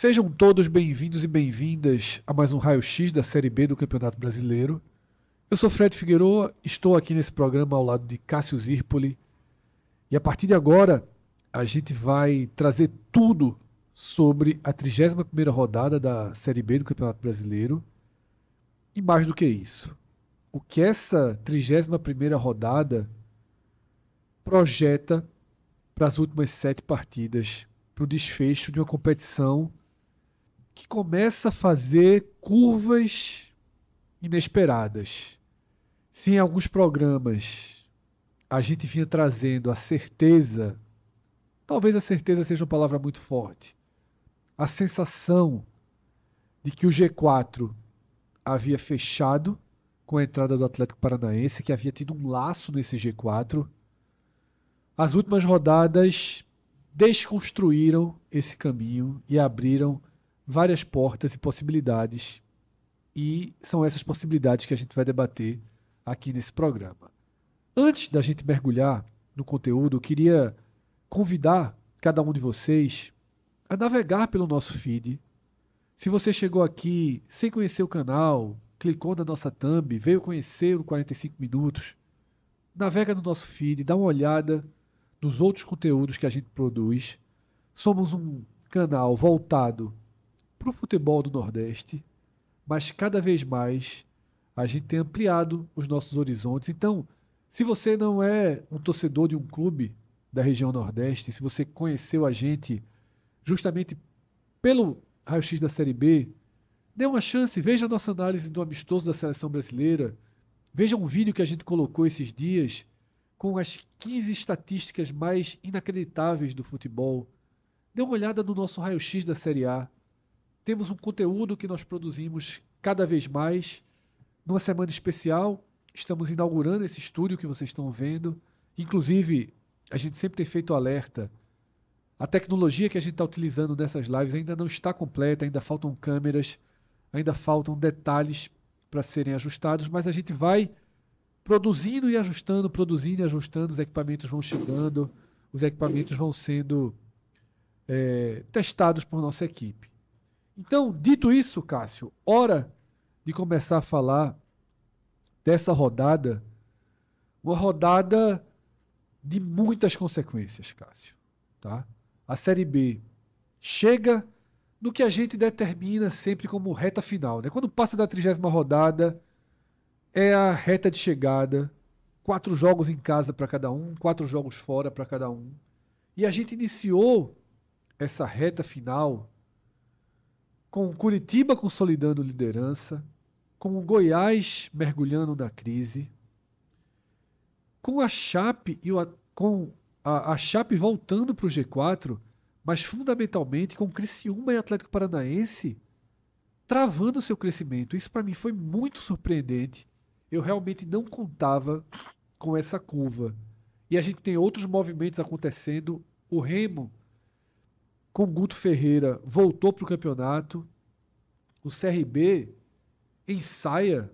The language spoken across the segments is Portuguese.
Sejam todos bem-vindos e bem-vindas a mais um raio-x da Série B do Campeonato Brasileiro. Eu sou Fred Figueroa, estou aqui nesse programa ao lado de Cássio Zirpoli e a partir de agora a gente vai trazer tudo sobre a 31ª rodada da Série B do Campeonato Brasileiro e mais do que isso, o que essa 31ª rodada projeta para as últimas 7 partidas, para o desfecho de uma competição que começa a fazer curvas inesperadas. Se em alguns programas a gente vinha trazendo a certeza, talvez a certeza seja uma palavra muito forte, a sensação de que o G4 havia fechado com a entrada do Atlético Paranaense, que havia tido um laço nesse G4, as últimas rodadas desconstruíram esse caminho e abriram várias portas e possibilidades, e são essas possibilidades que a gente vai debater aqui nesse programa. Antes da gente mergulhar no conteúdo, eu queria convidar cada um de vocês a navegar pelo nosso feed. Se você chegou aqui sem conhecer o canal, clicou na nossa thumb, veio conhecer o 45 Minutos, navega no nosso feed, dá uma olhada nos outros conteúdos que a gente produz. Somos um canal voltado para o futebol do Nordeste, mas cada vez mais a gente tem ampliado os nossos horizontes. Então, se você não é um torcedor de um clube da região Nordeste, se você conheceu a gente justamente pelo raio-x da Série B, dê uma chance, veja a nossa análise do amistoso da Seleção Brasileira, veja um vídeo que a gente colocou esses dias com as 15 estatísticas mais inacreditáveis do futebol. Dê uma olhada no nosso raio-x da Série A. Temos um conteúdo que nós produzimos cada vez mais. Numa semana especial, estamos inaugurando esse estúdio que vocês estão vendo. Inclusive, a gente sempre tem feito alerta. A tecnologia que a gente está utilizando nessas lives ainda não está completa, ainda faltam câmeras, ainda faltam detalhes para serem ajustados, mas a gente vai produzindo e ajustando, os equipamentos vão chegando, os equipamentos vão sendo testados por nossa equipe. Então, dito isso, Cássio, hora de começar a falar dessa rodada, uma rodada de muitas consequências, Cássio. Tá? A Série B chega no que a gente determina sempre como reta final. Né? Quando passa da 30ª rodada, é a reta de chegada, 4 jogos em casa para cada um, 4 jogos fora para cada um. E a gente iniciou essa reta final com o Curitiba consolidando liderança, com o Goiás mergulhando na crise, com a Chape com a Chape voltando para o G4, mas fundamentalmente com Criciúma e Atlético Paranaense travando seu crescimento. Isso para mim foi muito surpreendente. Eu realmente não contava com essa curva. E a gente tem outros movimentos acontecendo. O Remo, com Guto Ferreira, voltou para o campeonato. O CRB ensaia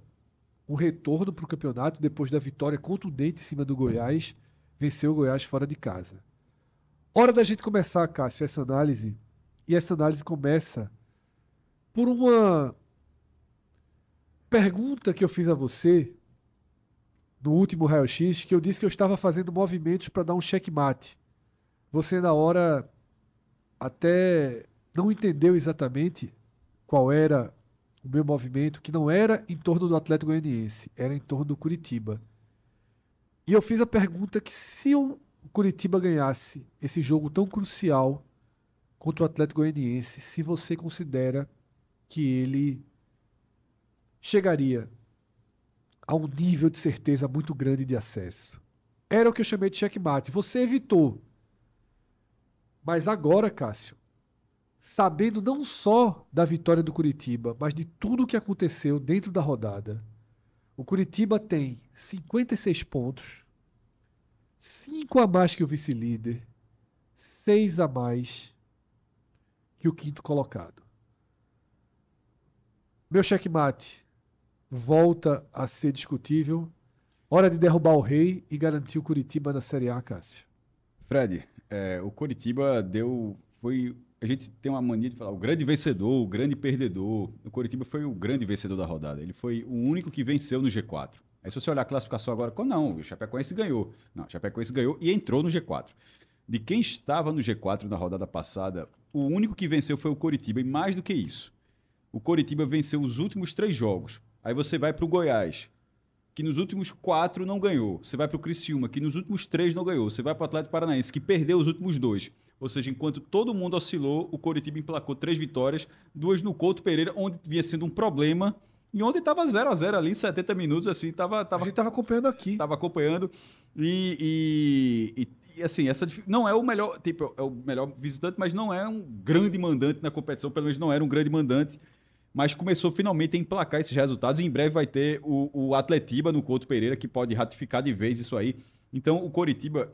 um retorno para o campeonato depois da vitória contundente em cima do Goiás. Venceu o Goiás fora de casa. Hora da gente começar, Cássio, essa análise. E essa análise começa por uma pergunta que eu fiz a você no último raio-x, que eu disse que eu estava fazendo movimentos para dar um checkmate. Você, na hora, até não entendeu exatamente qual era o meu movimento, que não era em torno do Atlético Goianiense, era em torno do Curitiba. E eu fiz a pergunta que se o Curitiba ganhasse esse jogo tão crucial contra o Atlético Goianiense, se você considera que ele chegaria a um nível de certeza muito grande de acesso. Era o que eu chamei de checkmate. Você evitou. Mas agora, Cássio, sabendo não só da vitória do Curitiba, mas de tudo o que aconteceu dentro da rodada, o Curitiba tem 56 pontos, 5 a mais que o vice-líder, 6 a mais que o quinto colocado. Meu checkmate volta a ser discutível. Hora de derrubar o rei e garantir o Curitiba na Série A, Cássio. Fred, o Coritiba foi a gente tem uma mania de falar o grande vencedor, o grande perdedor. O Coritiba foi o grande vencedor da rodada. Ele foi o único que venceu no G4. Aí se você olhar a classificação agora, não, o Chapecoense ganhou. Não, o Chapecoense ganhou e entrou no G4. De quem estava no G4 na rodada passada, o único que venceu foi o Coritiba. E mais do que isso, o Coritiba venceu os últimos 3 jogos. Aí você vai para o Goiás, que nos últimos 4 não ganhou. Você vai para o Criciúma, que nos últimos 3 não ganhou. Você vai para o Atlético Paranaense, que perdeu os últimos 2. Ou seja, enquanto todo mundo oscilou, o Coritiba emplacou 3 vitórias, 2 no Couto Pereira, onde vinha sendo um problema, e onde estava 0-0 ali, 70 minutos, assim, A gente estava acompanhando aqui. Estava acompanhando. E assim, não é o melhor, tipo, é o melhor visitante, mas não é um grande mandante na competição, pelo menos não era um grande mandante. Mas começou finalmente a emplacar esses resultados. E em breve vai ter o Atletiba no Couto Pereira, que pode ratificar de vez isso aí. Então, o Coritiba,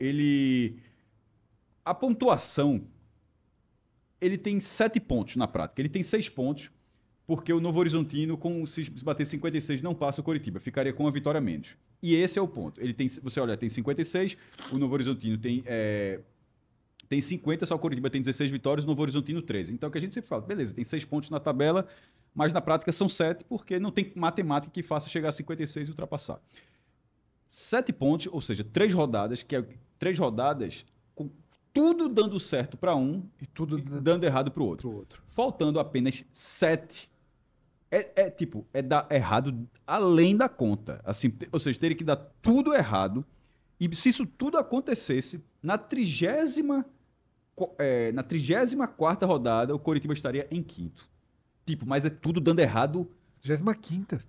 a pontuação, ele tem 7 pontos na prática. Ele tem 6 pontos, porque o Novo Horizontino, se bater 56, não passa o Coritiba. Ficaria com uma vitória a menos. E esse é o ponto. Você olha, tem 56, o Novo Horizontino tem 50, só o Coritiba tem 16 vitórias, o Novo Horizontino 13. Então, o que a gente sempre fala, beleza, tem 6 pontos na tabela, mas na prática são 7, porque não tem matemática que faça chegar a 56 e ultrapassar. 7 pontos, ou seja, 3 rodadas, que é 3 rodadas com tudo dando certo para um e tudo dando errado para o outro. Faltando apenas 7. É dar errado além da conta. Assim, ou seja, teria que dar tudo errado. E se isso tudo acontecesse, na 34ª rodada, o Coritiba estaria em 5º. Tipo, mas é tudo dando errado. 35ª.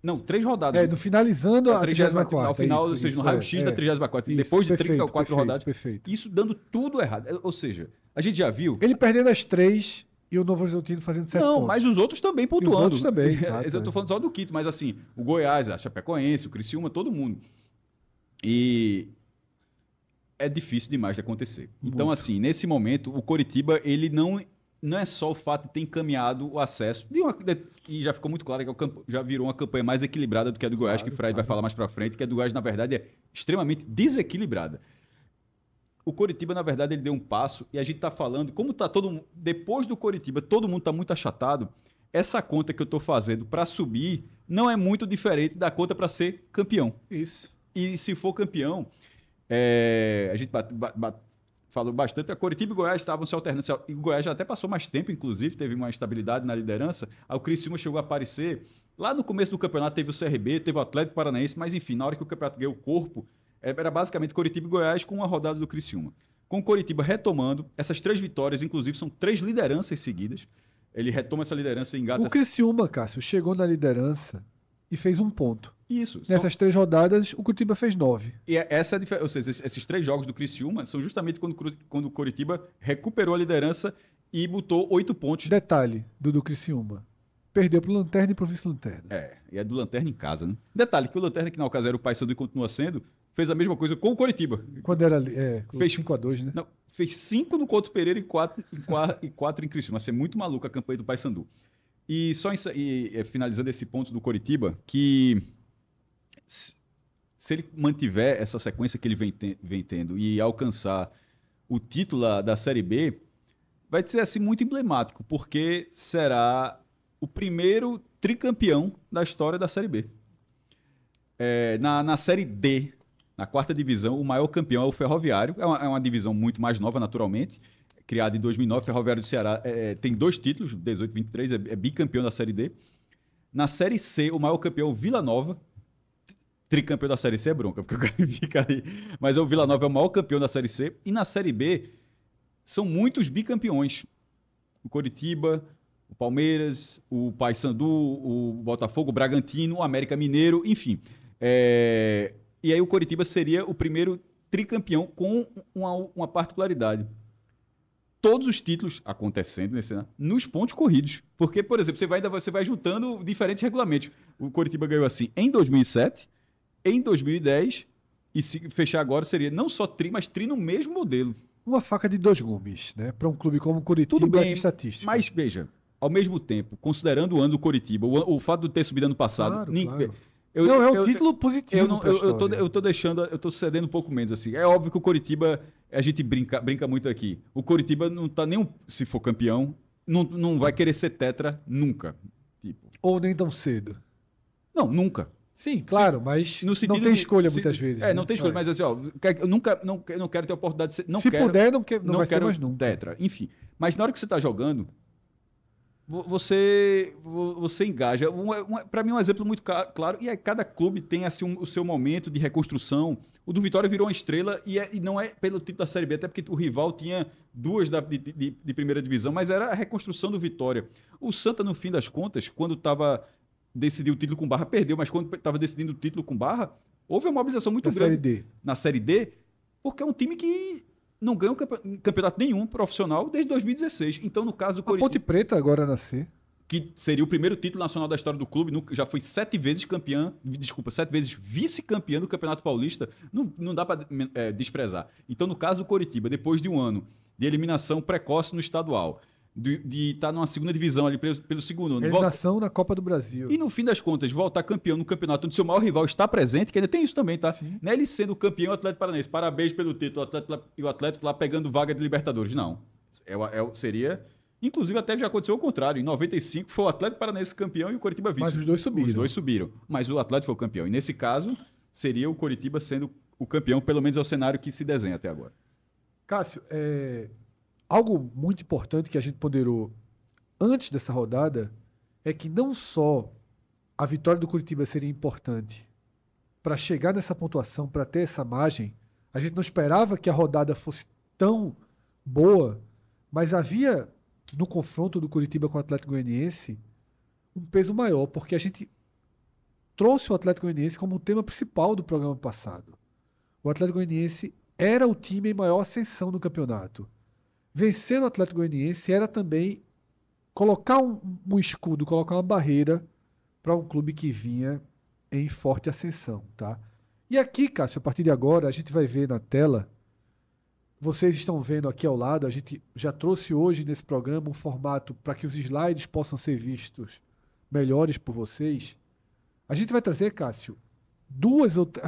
Não, 3 rodadas. No finalizando a 34ª. Ao final, ou seja, no raio-x da 34ª. Depois de 34 rodadas. Perfeito. Isso dando tudo errado. Ou seja, a gente já viu... Ele perdendo as 3 e o Novo Horizontino fazendo 7 pontos. Não, mas os outros também pontuando. Os outros também, exato. Eu tô falando só do Quito, mas assim, o Goiás, a Chapecoense, o Criciúma, todo mundo. E é difícil demais de acontecer. Muito. Então, assim, nesse momento, o Coritiba, ele não é só o fato de ter encaminhado o acesso, e já ficou muito claro que já virou uma campanha mais equilibrada do que a do Goiás, que o Fred vai falar mais pra frente, que a do Goiás, na verdade, é extremamente desequilibrada. O Coritiba, na verdade, ele deu um passo, e a gente tá falando, como tá depois do Coritiba, todo mundo tá muito achatado, essa conta que eu tô fazendo para subir não é muito diferente da conta para ser campeão. Isso. E se for campeão, a gente falou bastante, a Coritiba e o Goiás estavam se alternando. E o Goiás já até passou mais tempo, inclusive, teve uma estabilidade na liderança. Aí o Criciúma chegou a aparecer. Lá no começo do campeonato teve o CRB, teve o Atlético Paranaense, mas enfim, na hora que o campeonato ganhou o corpo, era basicamente Coritiba e Goiás com uma rodada do Criciúma. Com o Coritiba retomando, essas 3 vitórias, inclusive, são 3 lideranças seguidas. Ele retoma essa liderança e engata... O Criciúma, Cássio, chegou na liderança e fez 1 ponto. Isso. Nessas 3 rodadas, o Coritiba fez 9. E essa é a diferença. Ou seja, esses 3 jogos do Criciúma são justamente quando o Coritiba recuperou a liderança e botou 8 pontos. Detalhe do Criciúma. Perdeu pro Lanterna e pro Vice-Lanterna. E é do Lanterna em casa, né? Detalhe, que o Lanterna, que na ocasião era o Paysandu e continua sendo, fez a mesma coisa com o Coritiba. Quando era fez 5-2, né? Não, fez 5 no Couto Pereira e 4 em Criciúma. Vai ser muito maluco a campanha do Paysandu. E só finalizando esse ponto do Coritiba, que se ele mantiver essa sequência que ele vem tendo e alcançar o título da Série B, vai ser assim muito emblemático, porque será o primeiro tricampeão da história da Série B. Na Série D, na 4ª divisão, o maior campeão é o Ferroviário. É uma divisão muito mais nova, naturalmente, criada em 2009. O Ferroviário do Ceará tem 2 títulos, 18 e 23, é bicampeão da Série D. Na Série C, o maior campeão é o Vila Nova. Tricampeão da Série C é bronca, porque o cara fica aí. Mas o Vila Nova é o maior campeão da Série C. E na Série B, são muitos bicampeões. O Coritiba, o Palmeiras, o Paysandu, o Botafogo, o Bragantino, o América Mineiro, enfim. E aí o Coritiba seria o primeiro tricampeão com uma particularidade. Todos os títulos acontecendo nos pontos corridos. Porque, por exemplo, você vai juntando diferentes regulamentos. O Coritiba ganhou assim em 2007, em 2010, e se fechar agora seria não só tri, mas tri no mesmo modelo. Uma faca de 2 gumes, né? Para um clube como o Coritiba, tudo bem, estatística. Mas veja, ao mesmo tempo, considerando o ano do Coritiba, o fato de ter subido ano passado, claro. Não, é um título positivo. Eu tô deixando, eu tô cedendo um pouco menos, assim. É óbvio que o Coritiba, a gente brinca muito aqui. O Coritiba não tá nem, se for campeão, não vai querer ser tetra nunca. Tipo, Ou nem tão cedo. não, nunca. Sim, claro, mas No não sentido tem de- escolha se- muitas vezes. Não tem escolha, mas assim, ó, eu nunca, não quero ter a oportunidade de ser. Não se quero, puder, não vai ser quero mais nunca. tetra. Enfim. Mas na hora que você tá jogando, você engaja. Para mim, um exemplo muito claro, e cada clube tem assim, o seu momento de reconstrução. O do Vitória virou uma estrela e não é pelo título da Série B, até porque o rival tinha duas de primeira divisão, mas era a reconstrução do Vitória. O Santa, no fim das contas, quando estava decidindo o título com Barra, perdeu, mas quando estava decidindo o título com Barra, houve uma mobilização muito Na grande Série D. na Série D, porque é um time que não ganha campeonato nenhum profissional desde 2016. Então, no caso do A Ponte Coritiba, Preta agora nascer. que seria o primeiro título nacional da história do clube, já foi 7 vezes campeã, desculpa, 7 vezes vice-campeã do Campeonato Paulista, não dá para desprezar. Então, no caso do Coritiba, depois de um ano de eliminação precoce no estadual, de estar numa segunda divisão ali pelo segundo ano, Eliminação na Copa do Brasil. e no fim das contas, voltar campeão no campeonato onde seu maior rival está presente, que ainda tem isso também, tá? Sim. Não é ele sendo campeão Atlético Paranaense. Parabéns pelo título, o Atlético lá pegando vaga de Libertadores. Não. Seria. Inclusive, até já aconteceu o contrário. Em 95 foi o Atlético Paranaense campeão e o Coritiba vice. Mas os dois subiram. Os dois subiram. Mas o Atlético foi o campeão. E nesse caso, seria o Coritiba sendo o campeão, pelo menos é o cenário que se desenha até agora. Cássio, algo muito importante que a gente ponderou antes dessa rodada é que não só a vitória do Coritiba seria importante para chegar nessa pontuação, para ter essa margem, a gente não esperava que a rodada fosse tão boa, mas havia no confronto do Coritiba com o Atlético Goianiense um peso maior, porque a gente trouxe o Atlético Goianiense como o tema principal do programa passado. O Atlético Goianiense era o time em maior ascensão no campeonato. Vencer o Atlético Goianiense era também colocar um escudo, colocar uma barreira para um clube que vinha em forte ascensão, tá? E aqui, Cássio, a partir de agora, a gente vai ver na tela, vocês estão vendo aqui ao lado, a gente já trouxe hoje nesse programa um formato para que os slides possam ser vistos melhores por vocês. A gente vai trazer, Cássio,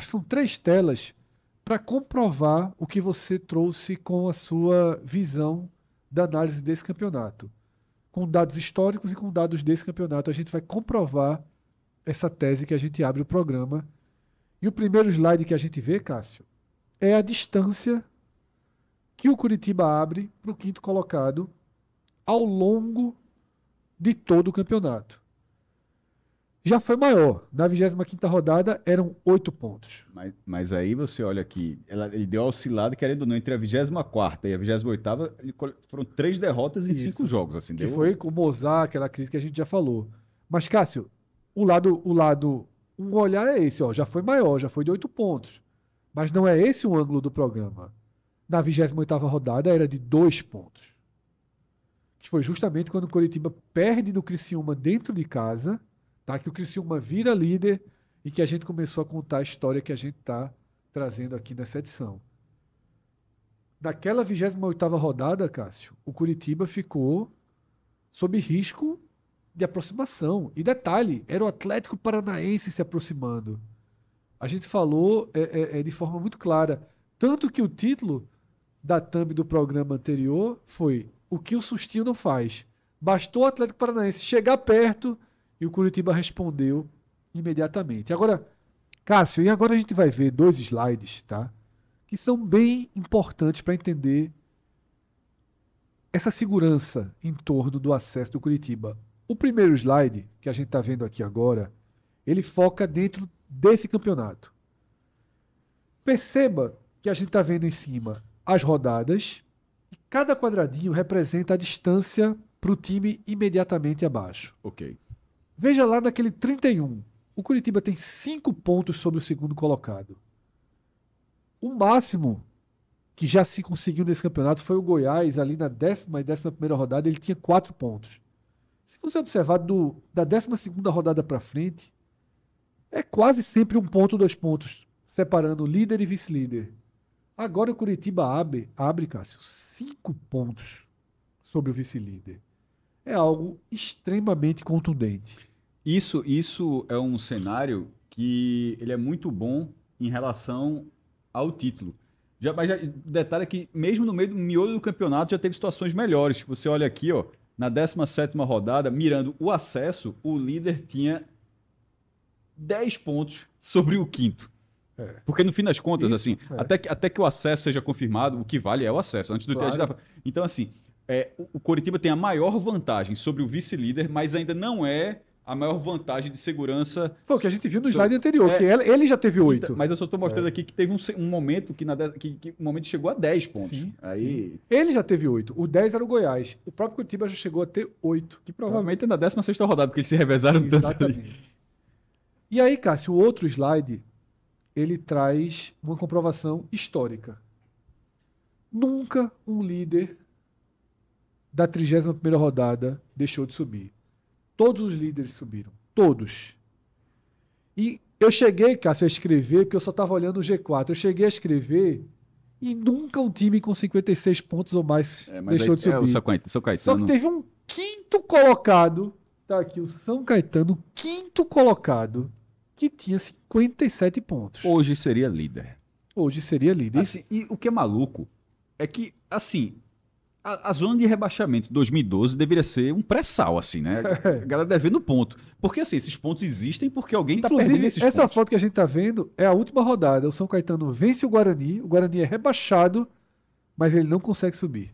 são 3 telas para comprovar o que você trouxe com a sua visão da análise desse campeonato. Com dados históricos e com dados desse campeonato, a gente vai comprovar essa tese que a gente abre o programa. E o primeiro slide que a gente vê, Cássio, é a distância que o Coritiba abre para o 5º colocado ao longo de todo o campeonato. Já foi maior. Na 25ª rodada eram 8 pontos. Mas aí você olha aqui, ele deu oscilado, querendo ou não, entre a 24ª e a 28ª, foram 3 derrotas em 5 jogos. Assim, que foi com o Mozart, aquela crise que a gente já falou. Mas, Cássio, um olhar é esse, ó, já foi maior, já foi de 8 pontos. Mas não é esse o ângulo do programa. Na 28ª rodada era de 2 pontos. Que foi justamente quando o Coritiba perde do Criciúma dentro de casa, tá? Que o Criciúma vira líder e que a gente começou a contar a história que a gente está trazendo aqui nessa edição. Naquela 28ª rodada, Cássio, o Coritiba ficou sob risco de aproximação. E detalhe, era o Atlético Paranaense se aproximando. A gente falou de forma muito clara. Tanto que o título da thumb do programa anterior foi o que o Sustinho não faz. Bastou o Atlético Paranaense chegar perto e o Coritiba respondeu imediatamente. Agora, Cássio, e agora a gente vai ver 2 slides, tá? Que são bem importantes para entender essa segurança em torno do acesso do Coritiba. O primeiro slide, que a gente está vendo aqui agora, ele foca dentro desse campeonato. Perceba que a gente está vendo em cima as rodadas e cada quadradinho representa a distância para o time imediatamente abaixo. Ok. Veja lá naquele 31. O Coritiba tem 5 pontos sobre o 2º colocado. O máximo que já se conseguiu nesse campeonato foi o Goiás, ali na 10ª e 11ª rodada, ele tinha 4 pontos. Se você observar da 12ª rodada para frente, é quase sempre 1 ponto, 2 pontos, separando líder e vice-líder. Agora o Coritiba abre, Cássio, 5 pontos sobre o vice-líder. É algo extremamente contundente. Isso é um cenário que ele é muito bom em relação ao título. Detalhe é que mesmo no meio do miolo do campeonato já teve situações melhores. Você olha aqui, ó, na 17ª rodada, mirando o acesso, o líder tinha 10 pontos sobre o quinto. Porque no fim das contas, Isso, assim, até que o acesso seja confirmado, o que vale é o acesso. Antes do Claro. Então, assim, o Coritiba tem a maior vantagem sobre o vice-líder, mas ainda não é a maior vantagem de segurança. Foi o que a gente viu no So- slide anterior, é, que ele já teve 8. Mas eu só estou mostrando aqui que teve um momento que o momento chegou a 10 pontos. Sim, Aí, Ele já teve 8. O 10 era o Goiás. O próprio Curitiba já chegou a ter 8. que provavelmente é na 16ª rodada, porque eles se revezaram tanto. Ali. Exatamente. E aí, Cássio, o outro slide, ele traz uma comprovação histórica. Nunca um líder da 31ª rodada deixou de subir. Todos os líderes subiram. Todos. E eu cheguei, Cássio, a escrever, porque eu só estava olhando o G4. Eu cheguei a escrever e nunca um time com 56 pontos ou mais Mas deixou aí, de subir. o São Só Caetano. que teve um quinto colocado, tá aqui, o São Caetano, quinto colocado, que tinha 57 pontos. Hoje seria líder. Hoje seria líder. Assim, e o que é maluco é que, assim, a zona de rebaixamento de 2012 deveria ser um pré-sal, assim, né? A galera devendo ponto. Porque, assim, esses pontos existem porque alguém está perdendo Inclusive, esses essa pontos. foto que a gente tá vendo é a última rodada. O São Caetano vence o Guarani é rebaixado, mas ele não consegue subir.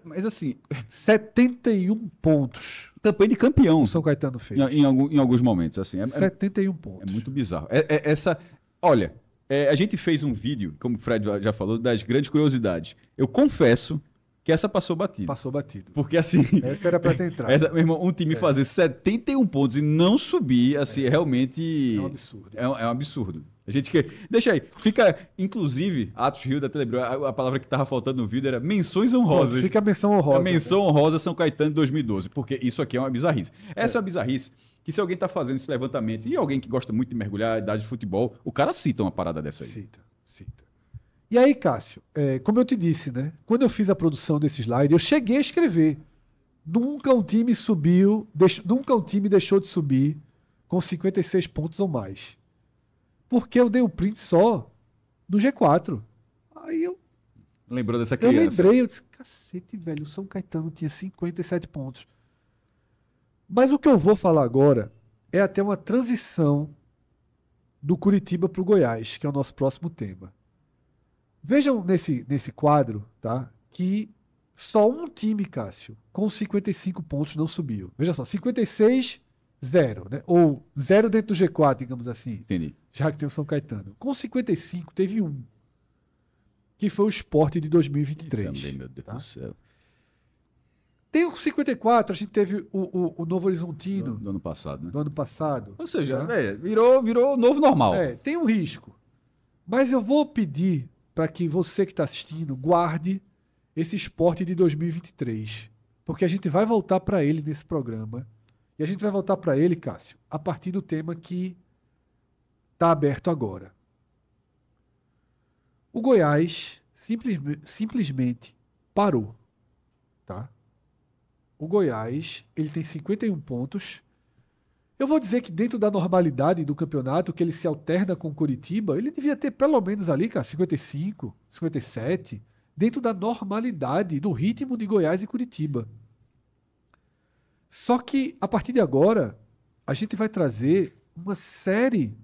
Mas assim, 71 pontos campanha de campeão o São Caetano fez. em alguns momentos, assim. 71 É pontos. muito bizarro. Olha, a gente fez um vídeo, como o Fred já falou, das grandes curiosidades. Eu confesso que essa passou batida. Passou batido. Porque, assim, Essa era pra ter entrado. meu irmão, um time fazer 71 pontos e não subir, assim, realmente É um absurdo. É um absurdo. A gente que. Deixa aí. Fica, inclusive, Atos Rio da Telebro, a palavra que tava faltando no vídeo era menções honrosas. Fica a menção honrosa. A menção honrosa São Caetano de 2012, porque isso aqui é uma bizarrice. Essa é uma bizarrice que se alguém está fazendo esse levantamento, e alguém que gosta muito de mergulhar, idade de futebol, o cara cita uma parada dessa aí. Cita. E aí, Cássio, como eu te disse, né? Quando eu fiz a produção desse slide, eu cheguei a escrever. Nunca um time nunca um time deixou de subir com 56 pontos ou mais. Porque eu dei o print só do G4. Aí eu Lembrou dessa criança? lembrei, eu disse, cacete, velho, o São Caetano tinha 57 pontos. Mas o que eu vou falar agora é até uma transição do Curitiba para o Goiás, que é o nosso próximo tema. Vejam nesse quadro, tá? Que só um time, Cássio, com 55 pontos não subiu. Veja só, 56, 0, né? Ou 0 dentro do G4, digamos assim. Entendi. Já que tem o São Caetano. Com 55, teve um, que foi o Sport de 2023. Também, meu Deus do céu. Tem o 54, a gente teve o Novo Horizontino Do ano passado, né? do ano passado. Ou seja, né? virou novo normal. Tem um risco. Mas eu vou pedir para que você que está assistindo guarde esse Sport de 2023. Porque a gente vai voltar para ele nesse programa. E a gente vai voltar para ele, Cássio, a partir do tema que está aberto agora. O Goiás simplesmente parou. Tá? O Goiás, ele tem 51 pontos. Eu vou dizer que dentro da normalidade do campeonato, que ele se alterna com o Curitiba, ele devia ter pelo menos ali, cara, 55, 57, dentro da normalidade, do ritmo de Goiás e Curitiba. Só que, a partir de agora, a gente vai trazer uma série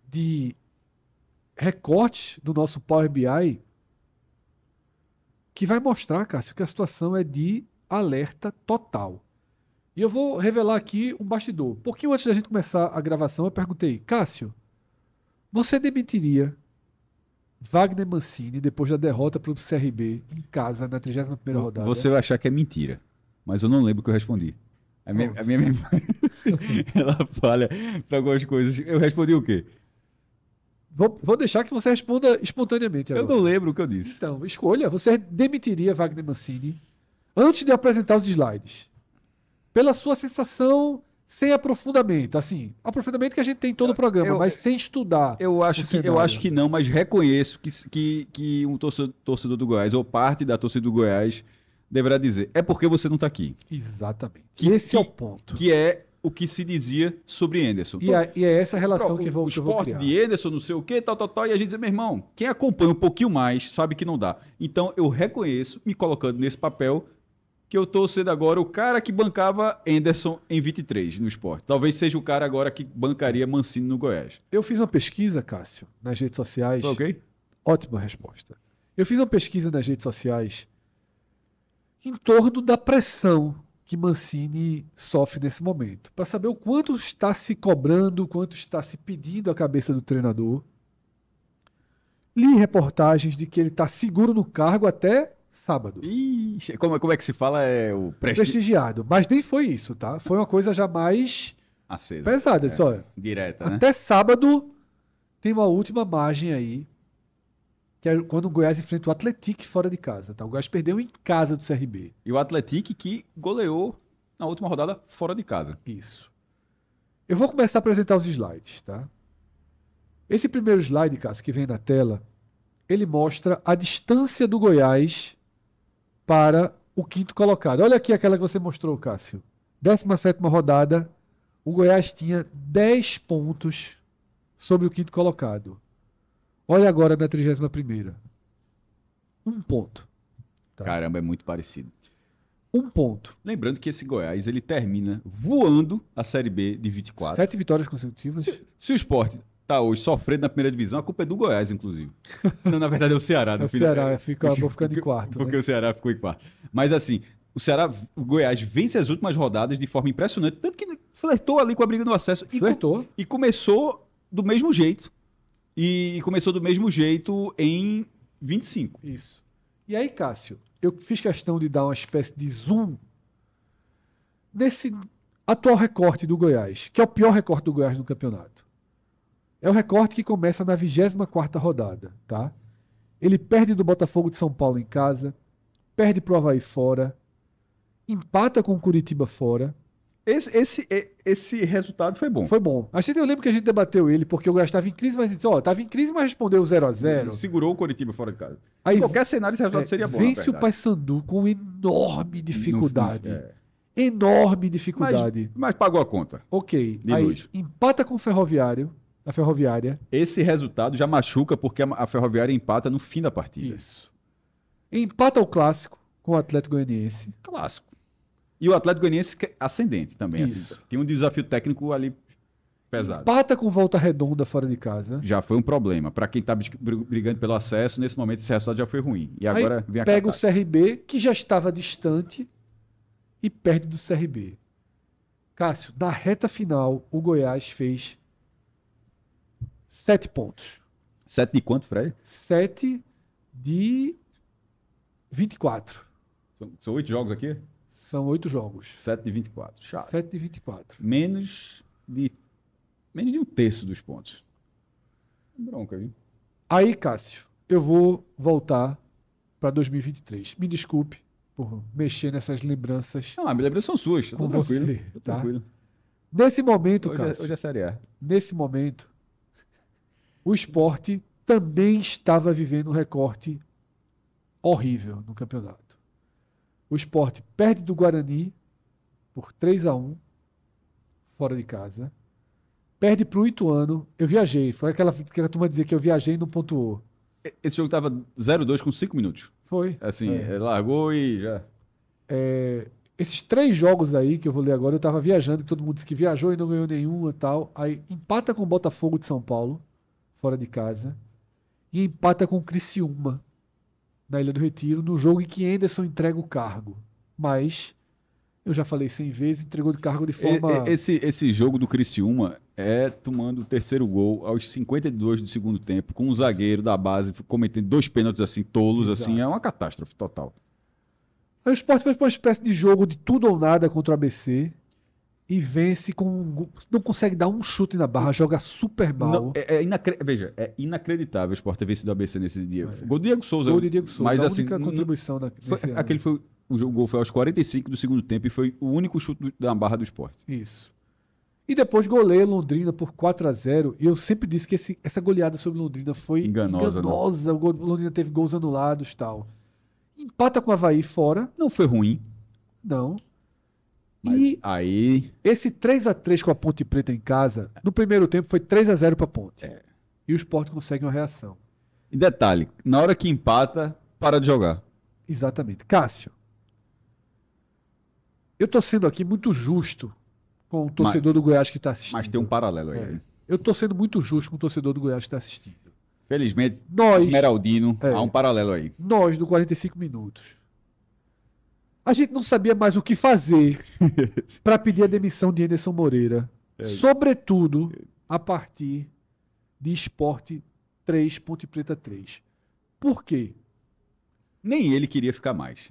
de recortes do nosso Power BI que vai mostrar, Cássio, que a situação é de alerta total. E eu vou revelar aqui um bastidor. Um pouquinho antes da gente começar a gravação, eu perguntei, Cássio, você demitiria Wagner Mancini depois da derrota para o CRB em casa na 31ª rodada? Você vai achar que é mentira, mas eu não lembro o que eu respondi. A minha memória, ela falha para algumas coisas. Eu respondi o quê? Vou deixar que você responda espontaneamente agora. Eu não lembro o que eu disse. Então, escolha. Você demitiria Wagner Mancini antes de apresentar os slides? Pela sua sensação, sem aprofundamento. Assim, aprofundamento que a gente tem em todo o programa, mas sem estudar. Eu acho que não, mas reconheço que um torcedor do Goiás, ou parte da torcida do Goiás, deverá dizer, é porque você não está aqui. Exatamente. Esse é o ponto. Que é o que se dizia sobre Anderson. E é essa relação que eu vou o esporte criar. de Anderson, não sei o quê, tal, e a gente diz, meu irmão, quem acompanha um pouquinho mais sabe que não dá. Então eu reconheço, me colocando nesse papel, que eu estou sendo agora o cara que bancava Anderson em 23 no esporte. Talvez seja o cara agora que bancaria Mancini no Goiás. Eu fiz uma pesquisa, Cássio, nas redes sociais. Ok? Ótima resposta. Eu fiz uma pesquisa nas redes sociais em torno da pressão que Mancini sofre nesse momento, para saber o quanto está se cobrando, o quanto está se pedindo a cabeça do treinador. Li reportagens de que ele está seguro no cargo até sábado. Ixi, como é que se fala? É o Prestigiado. Mas nem foi isso, tá? Foi uma coisa já mais acesa. pesada. Disse, olha, direta, né? até sábado tem uma última margem aí, que é quando o Goiás enfrenta o Atlético fora de casa. Tá? O Goiás perdeu em casa do CRB. E o Atlético que goleou na última rodada fora de casa. Isso. Eu vou começar a apresentar os slides, tá? Esse primeiro slide, Cássio, que vem na tela, ele mostra a distância do Goiás para o quinto colocado. Olha aqui aquela que você mostrou, Cássio. 17ª rodada, o Goiás tinha 10 pontos sobre o quinto colocado. Olha agora na 31ª. 1 ponto. Tá? Caramba, é muito parecido. 1 ponto. Lembrando que esse Goiás, ele termina voando a Série B de 24. 7 vitórias consecutivas. Se o Sport tá hoje sofrendo na primeira divisão, a culpa é do Goiás, inclusive. Não, na verdade é o Ceará. É o Ceará, acabou ficando em quarto. Porque né? o Ceará ficou em quarto. Mas assim, o Goiás vence as últimas rodadas de forma impressionante, tanto que flertou ali com a briga no acesso. Flertou. E começou do mesmo jeito. E começou do mesmo jeito em 25. Isso. E aí, Cássio, eu fiz questão de dar uma espécie de zoom nesse atual recorte do Goiás, que é o pior recorte do Goiás no campeonato. É o recorte que começa na 24ª rodada, tá? Ele perde do Botafogo de São Paulo em casa, perde pro Avaí fora, empata com o Curitiba fora. Esse resultado foi bom. Foi bom. Eu lembro que a gente debateu ele, porque o Goiás estava em crise, mas disse, estava em crise, mas respondeu 0-0. Segurou o Coritiba fora de casa. Aí, em qualquer cenário, esse resultado seria bom. Vence o Paysandu com enorme dificuldade. No, enorme dificuldade. Mas pagou a conta. Ok. Aí empata com o Ferroviário, a Ferroviária. Esse resultado já machuca porque a Ferroviária empata no fim da partida. Isso. Empata o clássico com o Atlético Goianiense. Clássico. E o Atlético Goianiense ascendente também. Isso. Assim, tem um desafio técnico ali pesado. Empata com Volta Redonda fora de casa. Já foi um problema. Para quem está brigando pelo acesso, nesse momento esse resultado já foi ruim. E agora aí vem a pega o CRB, que já estava distante, e perde do CRB. Cássio, na reta final, o Goiás fez 7 pontos. 7 de quanto, Fred? 7 de 24. São 8 jogos aqui? São 8 jogos. 7 de 24. Chato. 7 de 24. Menos de um terço dos pontos. Bronca, viu? Aí, Cássio, eu vou voltar para 2023. Me desculpe por mexer nessas lembranças. Não, as lembranças são suas. Com tranquilo. você, tá? Tranquilo. Nesse momento, Hoje, Cássio, hoje é Série A. nesse momento, o Sport também estava vivendo um recorte horrível no campeonato. O Sport perde do Guarani por 3-1 fora de casa. Perde para o Ituano. Eu viajei. Foi aquela que a turma dizia que eu viajei e não pontuou. Esse jogo estava 0-2 com 5 minutos. Foi. Assim, largou e já... Esses 3 jogos aí que eu vou ler agora, eu estava viajando, que todo mundo disse que viajou e não ganhou nenhuma e tal. Aí empata com o Botafogo de São Paulo, fora de casa. E empata com o Criciúma, na Ilha do Retiro, no jogo em que Anderson entrega o cargo. Mas, eu já falei 100 vezes, entregou de cargo de forma... Esse jogo do Criciúma é tomando o terceiro gol aos 52 do segundo tempo, com um zagueiro da base cometendo 2 pênaltis assim, tolos, Exato. assim, é uma catástrofe total. Aí o Sport fez uma espécie de jogo de tudo ou nada contra o ABC e vence com... Não consegue dar um chute na barra, joga super mal. Não, veja, é inacreditável o Sport ter vencido o ABC nesse dia. Gol do Diego Souza. Gol de Diego Souza, mas, a assim, única contribuição nesse ano. O gol foi aos 45 do segundo tempo e foi o único chute da barra do Sport. Isso. E depois goleia Londrina por 4-0. E eu sempre disse que essa goleada sobre Londrina foi enganosa. Né? O Londrina teve gols anulados e tal. Empata com o Avaí fora. Não foi ruim. Não. Mas E aí... esse 3-3 com a Ponte Preta em casa, no primeiro tempo foi 3-0 para a Ponte. E o Sport consegue uma reação. E detalhe, na hora que empata, para de jogar. Exatamente. Cássio, eu estou sendo aqui muito justo com o torcedor do Goiás que está assistindo. Mas tem um paralelo aí. É. Eu estou sendo muito justo com o torcedor do Goiás que está assistindo. Felizmente, Nós, Esmeraldino, há um paralelo aí. Nós, do 45 minutos, a gente não sabia mais o que fazer para pedir a demissão de Anderson Moreira. Sobretudo a partir de Sport 3, Ponte Preta 3. Por quê? Nem ele queria ficar mais.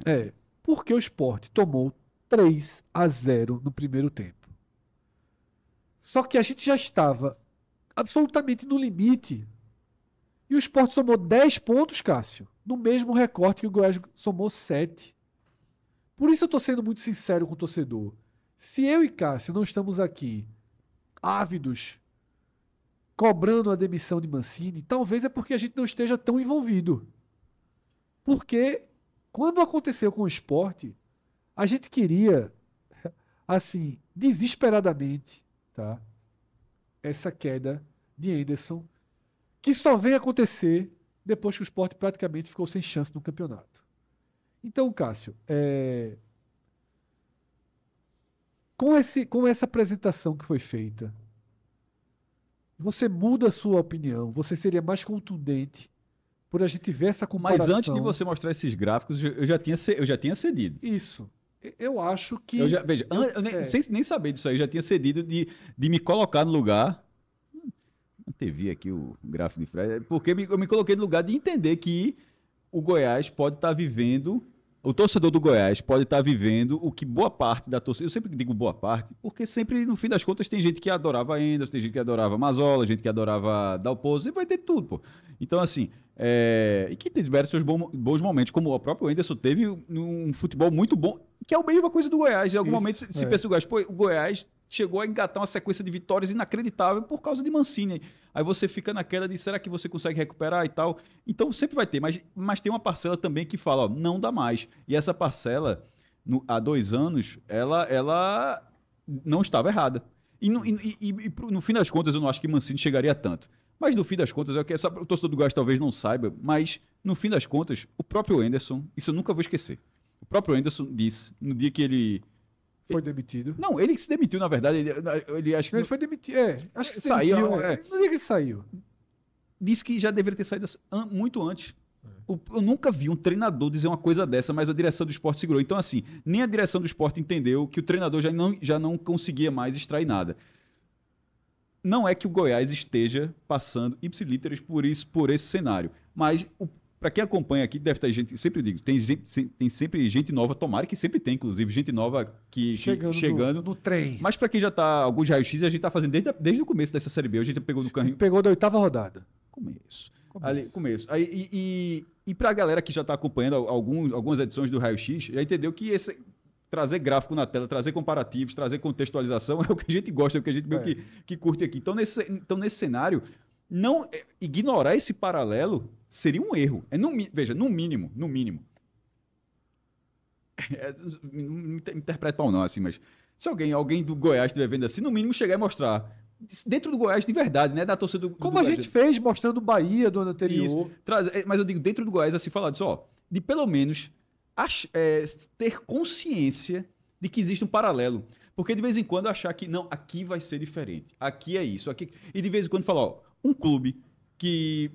Porque o Sport tomou 3-0 no primeiro tempo. Só que a gente já estava absolutamente no limite. E o Sport somou 10 pontos, Cássio, no mesmo recorte que o Goiás somou 7. Por isso eu estou sendo muito sincero com o torcedor. Se eu e Cássio não estamos aqui ávidos, cobrando a demissão de Mancini, talvez é porque a gente não esteja tão envolvido. Porque quando aconteceu com o Sport, a gente queria, assim, desesperadamente, tá? Essa queda de Anderson, que só vem acontecer depois que o Sport praticamente ficou sem chance no campeonato. Então, Cássio, com essa apresentação que foi feita, você muda a sua opinião, você seria mais contundente por a gente ver essa comparação. Mas antes de você mostrar esses gráficos, eu já tinha cedido. Isso. Eu acho que... Veja, nem saber disso aí, eu já tinha cedido de me colocar no lugar... Não teve aqui o gráfico de Fred, porque eu me coloquei no lugar de entender que o Goiás pode estar vivendo... O torcedor do Goiás pode estar vivendo o que boa parte da torcida... Eu sempre digo boa parte, porque sempre, no fim das contas, tem gente que adorava Anderson, tem gente que adorava Mazola, gente que adorava Dalpozo, e vai ter tudo, pô. Então, assim... E que tiveram seus bons momentos, como o próprio Anderson teve um futebol muito bom, que é a mesma coisa do Goiás. Em algum momento se pensa o Goiás, pô, o Goiás chegou a engatar uma sequência de vitórias inacreditável por causa de Mancini. Aí você fica naquela de, será que você consegue recuperar e tal? Então sempre vai ter, mas tem uma parcela também que fala, ó, não dá mais. E essa parcela, há 2 anos, ela não estava errada. E no fim das contas, eu não acho que Mancini chegaria a tanto. Mas no fim das contas, o torcedor do Goiás talvez não saiba, mas no fim das contas, o próprio Anderson, isso eu nunca vou esquecer. O próprio Anderson disse, no dia que ele... Foi demitido? Não, ele que se demitiu, na verdade. Ele acho que... Ele foi demitido, acho que saiu. No dia que ele saiu. Disse que já deveria ter saído muito antes. Eu nunca vi um treinador dizer uma coisa dessa, mas a direção do Sport segurou. Então, assim, nem a direção do Sport entendeu que o treinador já não conseguia mais extrair nada. Não é que o Goiás esteja passando ipsilíteres por esse cenário. Mas, para quem acompanha aqui, deve ter gente, sempre digo, tem sempre gente nova, tomara que sempre tem, inclusive, gente nova chegando no trem. Mas para quem já está, alguns raios-x, a gente está fazendo desde o começo dessa Série B, a gente pegou no carrinho. Pegou da 8ª rodada. Começo. Aí, e para a galera que já está acompanhando algumas edições do raio-x, já entendeu que trazer gráfico na tela, trazer comparativos, trazer contextualização é o que a gente gosta, é o que a gente meio que curte aqui. Então, nesse cenário, não ignorar esse paralelo seria um erro. Veja, no mínimo. Não me interprete mal não, assim, mas se alguém do Goiás estiver vendo assim, no mínimo chegar e mostrar dentro do Goiás de verdade, né, da torcida do Como a gente fez mostrando o Bahia do ano anterior. Isso. Mas eu digo dentro do Goiás, assim, falar disso, ó, de pelo menos ter consciência de que existe um paralelo. Porque de vez em quando achar que, não, aqui vai ser diferente. Aqui é isso. Aqui... E de vez em quando falar, ó, um clube que,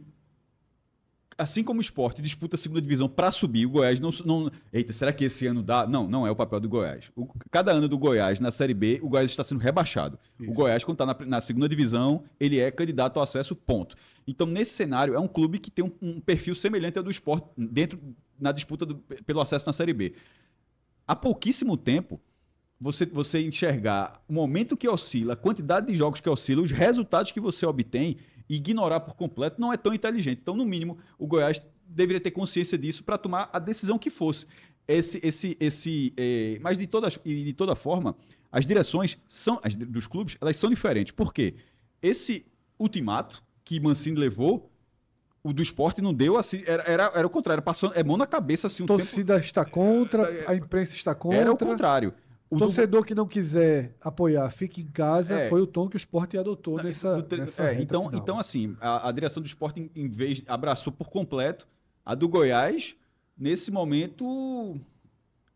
assim como o Sport, disputa a 2ª divisão para subir, o Goiás não... Eita, será que esse ano dá? Não é o papel do Goiás. Cada ano do Goiás na Série B, o Goiás está sendo rebaixado. Isso. O Goiás, quando está na 2ª divisão, ele é candidato ao acesso, ponto. Então, nesse cenário, é um clube que tem um perfil semelhante ao do Sport na disputa pelo acesso na Série B. Há pouquíssimo tempo, você enxergar o momento que oscila, a quantidade de jogos que oscila, os resultados que você obtém, e ignorar por completo não é tão inteligente. Então, no mínimo, o Goiás deveria ter consciência disso para tomar a decisão que fosse. Mas de toda forma, as direções dos clubes, elas são diferentes. Por quê? Esse ultimato que Mancini levou, o do Sport não deu assim, era o contrário, passando mão na cabeça assim. A torcida está contra, a imprensa está contra. Era o contrário. O torcedor que não quiser apoiar, fique em casa, É. foi o tom que o Sport adotou nessa reta então, final. então, assim, a direção do Sport, em vez abraçou por completo a do Goiás, nesse momento.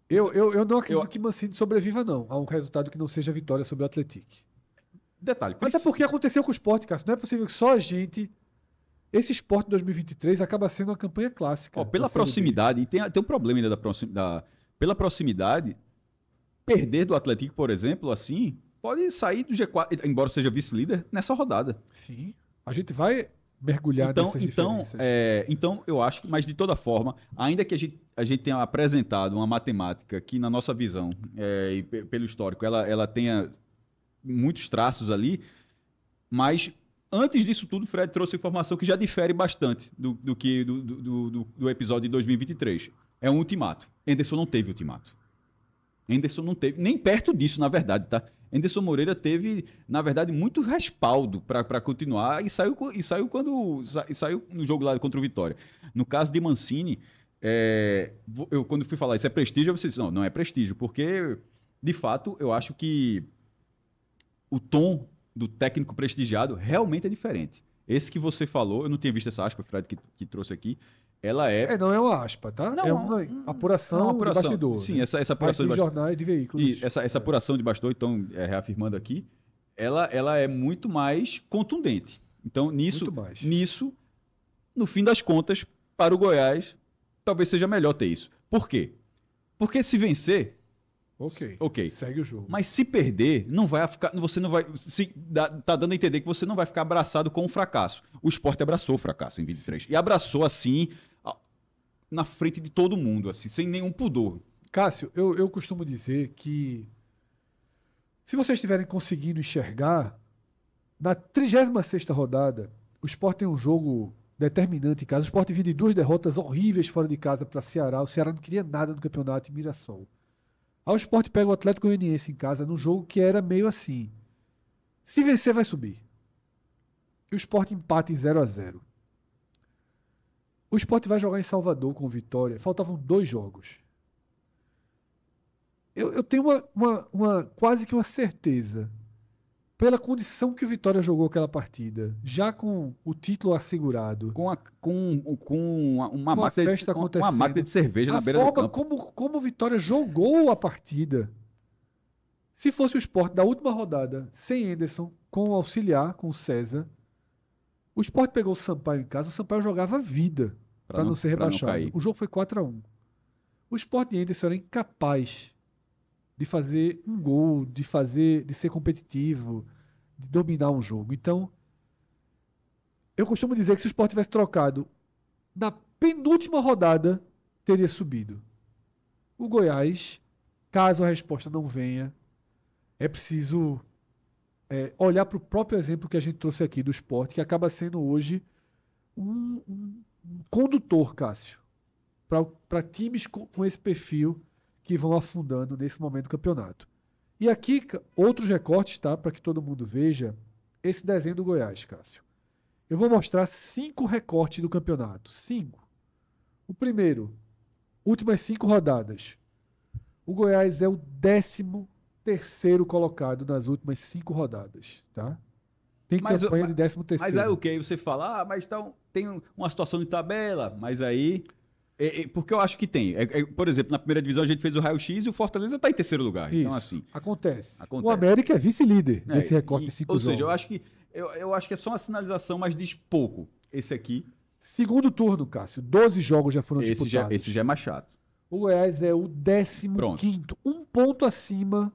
Eu não acredito que Mancini sobreviva, não, a um resultado que não seja vitória sobre o Atlético. Detalhe, Até porque aconteceu com o Sport, Cássio. Não é possível que só a gente. Esse Sport 2023 acaba sendo uma campanha clássica. ó, pela da Série B. proximidade, e tem um problema ainda pela proximidade, perder do Atlético, por exemplo, assim, pode sair do G4, embora seja vice-líder, nessa rodada. Sim. A gente vai mergulhar nessas diferenças. Então, eu acho que, mas de toda forma, ainda que a gente tenha apresentado uma matemática que, na nossa visão, e pelo histórico, ela tenha muitos traços ali, mas antes disso tudo, o Fred trouxe informação que já difere bastante do episódio de 2023. É um ultimato. Anderson não teve ultimato. Anderson não teve, nem perto disso, na verdade, tá? Anderson Moreira teve, na verdade, muito respaldo para continuar e saiu no jogo lá contra o Vitória. No caso de Mancini, eu quando fui falar isso é prestígio, você disse, não é prestígio, porque, de fato, eu acho que o tom do técnico prestigiado realmente é diferente. Esse que você falou, eu não tinha visto essa aspa, Fred, que trouxe aqui, ela é... Não é uma aspa, tá? Não, é uma apuração de bastidor. Sim, né? essa apuração de jornais, de veículos. E essa apuração de bastidor, então, reafirmando aqui, ela é muito mais contundente. Então, nisso, no fim das contas, para o Goiás, talvez seja melhor ter isso. Por quê? Porque se vencer... Ok. Segue o jogo. Mas se perder, não vai ficar. Você não vai. Tá dando a entender que você não vai ficar abraçado com o fracasso. O Sport abraçou o fracasso em 23. E abraçou assim, na frente de todo mundo, assim, sem nenhum pudor. Cássio, eu costumo dizer que se vocês estiverem conseguindo enxergar, na 36ª rodada, o Sport tem um jogo determinante em casa. O Sport vinha de 2 derrotas horríveis fora de casa para Ceará. O Ceará não queria nada no campeonato em Mirassol. Aí o Sport pega o Atlético Goianiense em casa num jogo que era meio assim. Se vencer, vai subir. E o Sport empata em 0-0. O Sport vai jogar em Salvador com o Vitória. Faltavam 2 jogos. Eu tenho quase que uma certeza, pela condição que o Vitória jogou aquela partida, já com o título assegurado, com uma máquina de cerveja na beira do campo. Como o Vitória jogou a partida. Se fosse o Sport da última rodada, sem Anderson, com o auxiliar, com o César, o Sport pegou o Sampaio em casa, o Sampaio jogava vida para não ser rebaixado. O jogo foi 4-1. O Sport de Anderson era incapaz de fazer um gol, de ser competitivo, de dominar um jogo. Então, eu costumo dizer que se o Sport tivesse trocado na penúltima rodada, teria subido. O Goiás, caso a resposta não venha, é preciso olhar para o próprio exemplo que a gente trouxe aqui do Sport, que acaba sendo hoje um condutor, Cássio, para times com esse perfil que vão afundando nesse momento do campeonato. E aqui, outros recortes, tá? Para que todo mundo veja esse desenho do Goiás, Cássio. Eu vou mostrar 5 recortes do campeonato. 5. O primeiro, últimas 5 rodadas. O Goiás é o 13º colocado nas últimas 5 rodadas, tá? Tem campanha de 13º. Mas aí o que? Você fala, mas então, tem uma situação de tabela, mas aí... porque eu acho que tem. Por exemplo, na primeira divisão a gente fez o raio-x e o Fortaleza está em 3º lugar. Isso, então, assim. Acontece. O América é vice-líder nesse recorte de 5 jogos. Ou seja, eu acho que é só uma sinalização, mas diz pouco. Esse aqui. Segundo turno, Cássio. 12 jogos já foram disputados. Esse já é mais chato. O Goiás é o 15º. Um ponto acima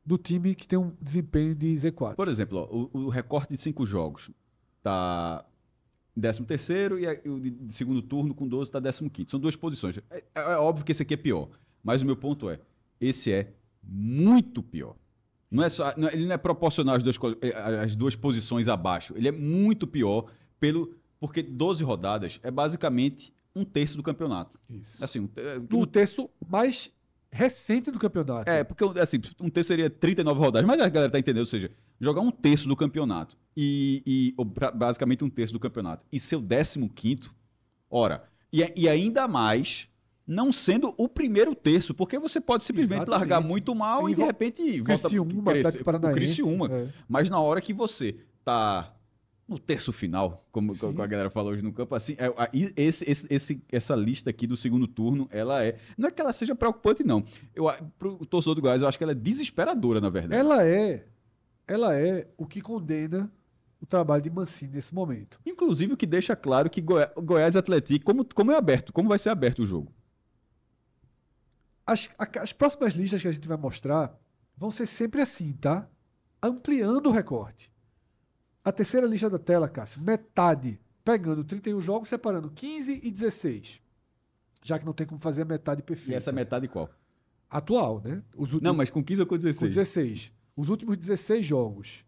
do time que tem um desempenho de Z4. Por exemplo, o recorte de 5 jogos está 13º e o de segundo turno com 12 está 15º. São 2 posições. É óbvio que esse aqui é pior. Mas o meu ponto esse é muito pior. Ele não é proporcional às 2 posições abaixo. Ele é muito pior porque 12 rodadas é basicamente 1/3 do campeonato. Isso. Assim, um terço mais recente do campeonato. Porque assim, 1/3 seria 39 rodadas, mas a galera tá entendendo, ou seja, jogar 1/3 do campeonato ou basicamente 1/3 do campeonato e ser o 15º, ora, e ainda mais não sendo o primeiro terço, porque você pode simplesmente Exatamente. largar muito mal e de repente volta Criciúma, crescer, Atlético Paranaense, o Criciúma. é. Mas na hora que você tá no terço final, como Sim. a galera falou hoje no campo, assim, essa lista aqui do segundo turno, ela não é que ela seja preocupante, não. Pro torcedor do Goiás, eu acho que ela é desesperadora, na verdade. Ela é o que condena o trabalho de Mancini nesse momento. Inclusive, o que deixa claro que Goiás e Atlético, como é aberto, como vai ser aberto o jogo? As próximas listas que a gente vai mostrar vão ser sempre assim, tá? Ampliando o recorte. A terceira lista da tela, Cássio, metade, pegando 31 jogos, separando 15 e 16. Já que não tem como fazer a metade perfeita. E essa metade qual? Atual, né? Não, mas com 15 ou com 16? Com 16. Os últimos 16 jogos.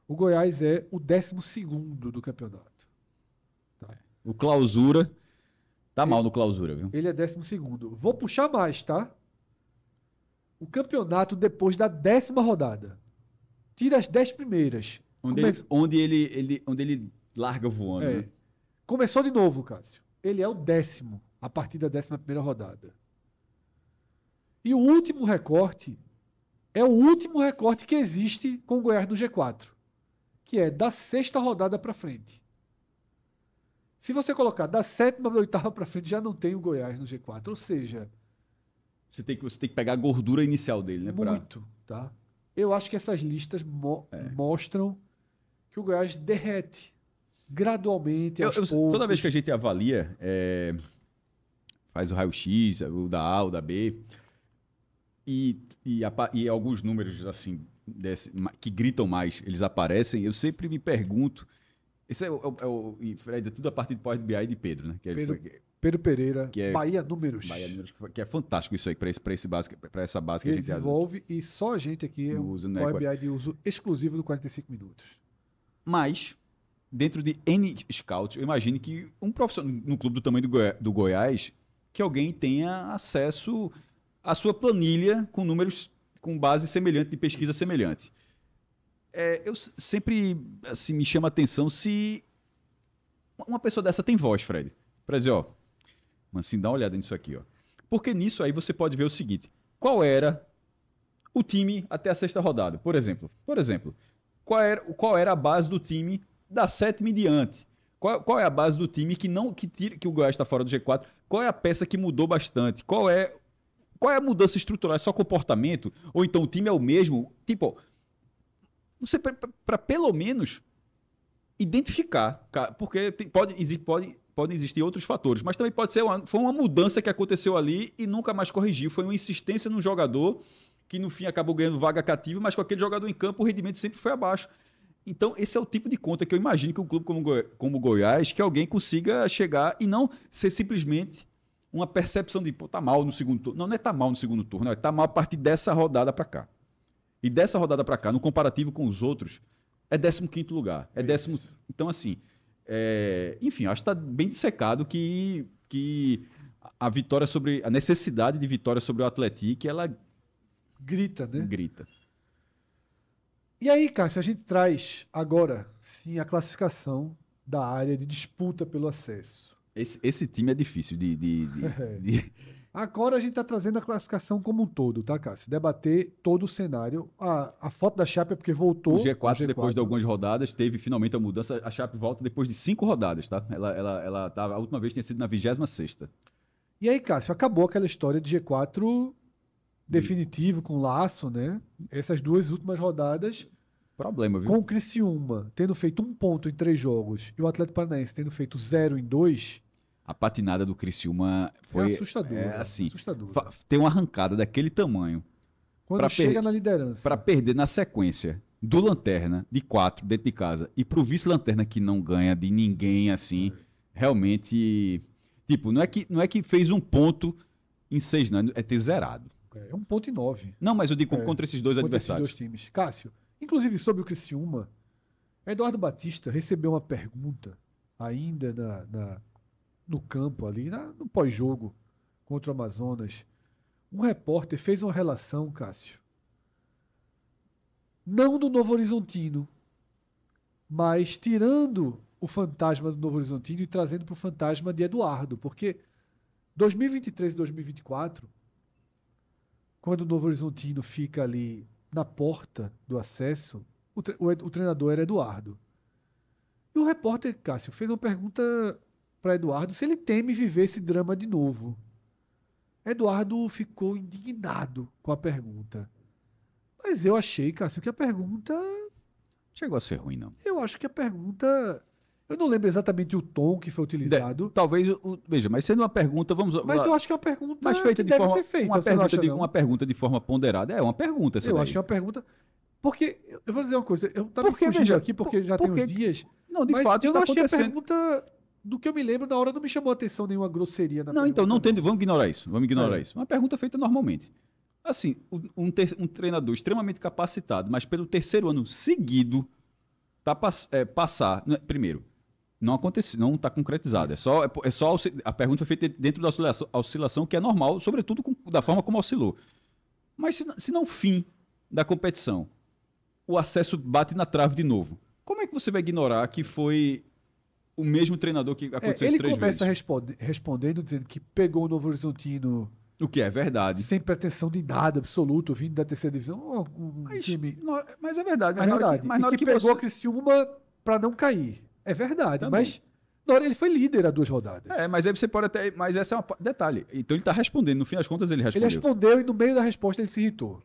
O Goiás é o 12º do campeonato. Tá. O Clausura tá mal no Clausura, viu? Ele é 12º. Vou puxar mais, tá? O campeonato depois da 10ª rodada. Tira as 10 primeiras. Onde ele larga voando. Né? Começou de novo, Cássio. Ele é o 10º a partir da 11ª rodada. E o último recorte é o último recorte que existe com o Goiás no G4, que é da 6ª rodada para frente. Se você colocar da 7ª para 8ª para frente, já não tem o Goiás no G4. Ou seja... Você tem que pegar a gordura inicial dele, né? Muito, tá? Eu acho que essas listas mostram que o Goiás derrete gradualmente, aos poucos. Toda vez que a gente avalia, faz o raio-x, o da A, o da B, e alguns números assim que gritam mais, eles aparecem, eu sempre me pergunto, esse Fred, é tudo a partir do Power BI de Pedro, né? Pedro Pereira, que é, Bahia Números. Que é fantástico isso aí, para essa base que a gente desenvolve e só a gente aqui é um Power BI de uso exclusivo do 45 minutos. Mas, dentro de N Scouts, eu imagino que um profissional no clube do tamanho do Goiás, que alguém tenha acesso à sua planilha com números com base semelhante, de pesquisa semelhante. Eu sempre assim, me chama a atenção se uma pessoa dessa tem voz, Fred. Para dizer, Mancini, dá uma olhada nisso aqui, ó. Porque nisso aí você pode ver o seguinte: qual era o time até a 6ª rodada? Por exemplo, qual era a base do time da 7ª em diante? Qual é a base do time que o Goiás está fora do G4? Qual é a peça que mudou bastante? Qual é a mudança estrutural? É só comportamento? Ou então o time é o mesmo? Tipo, você para pelo menos identificar, porque podem existir outros fatores, mas também pode ser foi uma mudança que aconteceu ali e nunca mais corrigiu. Foi uma insistência num jogador que no fim acabou ganhando vaga cativa, mas com aquele jogador em campo o rendimento sempre foi abaixo. Então esse é o tipo de conta que eu imagino que um clube como o Goiás, que alguém consiga chegar e não ser simplesmente uma percepção de, tá mal no segundo turno. Não é tá mal no segundo turno, é tá mal a partir dessa rodada para cá. E dessa rodada para cá, no comparativo com os outros, é 15º lugar. Então assim, enfim, acho que está bem dissecado que a vitória a necessidade de vitória sobre o Atlético, ela grita, né? Grita. E aí, Cássio, a gente traz agora, sim, a classificação da área de disputa pelo acesso. Esse time é difícil de... Agora a gente está trazendo a classificação como um todo, tá, Cássio? Debater todo o cenário. A foto da Chape é porque voltou. O G4, depois de algumas rodadas, teve finalmente a mudança. A Chape volta depois de 5 rodadas, tá? Ela tava, a última vez tinha sido na 26ª. E aí, Cássio, acabou aquela história de G4 definitivo, com laço, né? Essas 2 últimas rodadas. Problema, viu? Com o Criciúma tendo feito 1 ponto em 3 jogos e o Atlético Paranaense tendo feito 0 em 2... A patinada do Criciúma foi assustadora. Assim, assustadora. Tem uma arrancada daquele tamanho. Quando chega na liderança. Para perder na sequência do Lanterna, de 4, dentro de casa, e pro vice-Lanterna que não ganha de ninguém, assim, realmente... Tipo, não é que fez 1 ponto em 6, não. É ter zerado. É 1 ponto em 9. Não, mas eu digo contra esses dois adversários. Esses 2 times. Cássio, inclusive sobre o Criciúma, Eduardo Batista recebeu uma pergunta ainda no campo ali, no pós-jogo contra o Amazonas. Um repórter fez uma relação, Cássio, não do Novo Horizontino, mas tirando o fantasma do Novo Horizontino e trazendo para o fantasma de Eduardo, porque 2023 e 2024, quando o Novo Horizontino fica ali na porta do acesso, o treinador era Eduardo. E o repórter, Cássio, fez uma pergunta para Eduardo se ele teme viver esse drama de novo. Eduardo ficou indignado com a pergunta. Mas eu achei, Cássio, que a pergunta... Chegou a ser ruim, não. Eu acho que a pergunta... Eu não lembro exatamente o tom que foi utilizado. Talvez, veja, mas sendo uma pergunta, Mas eu acho que é uma pergunta mas feita que de deve forma, ser feita. uma pergunta de forma ponderada. É uma pergunta essa Eu daí. acho que é uma pergunta... Porque, eu vou dizer uma coisa, eu estava fugindo veja, aqui porque já tem uns dias... Não, de mas fato, eu está não achei a acontecendo. pergunta... Do que eu me lembro, na hora não me chamou a atenção nenhuma grosseria na Não, pergunta. então, não tendo, vamos ignorar isso. É. Uma pergunta feita normalmente. Assim, um treinador extremamente capacitado, mas pelo terceiro ano seguido, passar... Primeiro, não aconteceu, não está concretizado. A pergunta foi feita dentro da oscilação, que é normal, sobretudo da forma como oscilou. Mas se no fim da competição o acesso bate na trave de novo, como é que você vai ignorar que foi o mesmo treinador que aconteceu Ele 3 vezes? começa respondendo, dizendo que pegou o Novo Horizontino O que é verdade. sem pretensão de nada absoluto, vindo da terceira divisão. Time... Mas é verdade. É verdade. Mas na hora que que pegou você... a Criciúma para não cair. É verdade, Também. mas na hora ele foi líder há 2 rodadas. Mas aí você pode até... Mas essa é uma... Detalhe. Então ele está respondendo. No fim das contas, ele Ele respondeu. respondeu e no meio da resposta ele se irritou.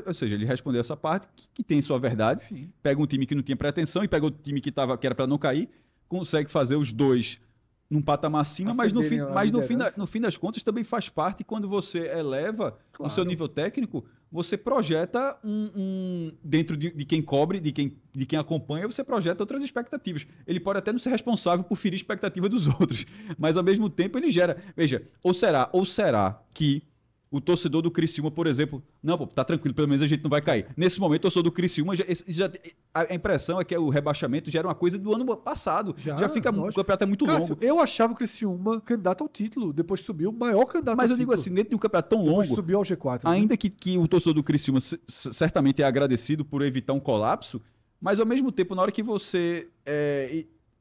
Ou seja, ele respondeu essa parte que tem sua verdade. Sim. Pega um time que não tinha pretensão e pega o time que era para não cair, consegue fazer os dois num patamar acima, mas no fim das contas também faz parte quando você eleva o seu nível técnico, você projeta dentro de quem cobre, de quem acompanha, você projeta outras expectativas. Ele pode até não ser responsável por ferir a expectativa dos outros, mas ao mesmo tempo ele gera. Veja, ou será que o torcedor do Criciúma, por exemplo, não, pô, tá tranquilo, pelo menos a gente não vai cair. Nesse momento, o torcedor do Criciúma, a impressão é que o rebaixamento já era uma coisa do ano passado. Já fica, o campeonato é muito Cássio, longo. eu achava o Criciúma candidato ao título, depois subiu, o maior candidato Mas ao eu digo título. assim, dentro de um campeonato tão Depois longo, subiu ao G4. ainda que o torcedor do Criciúma certamente é agradecido por evitar um colapso, mas ao mesmo tempo, na hora que você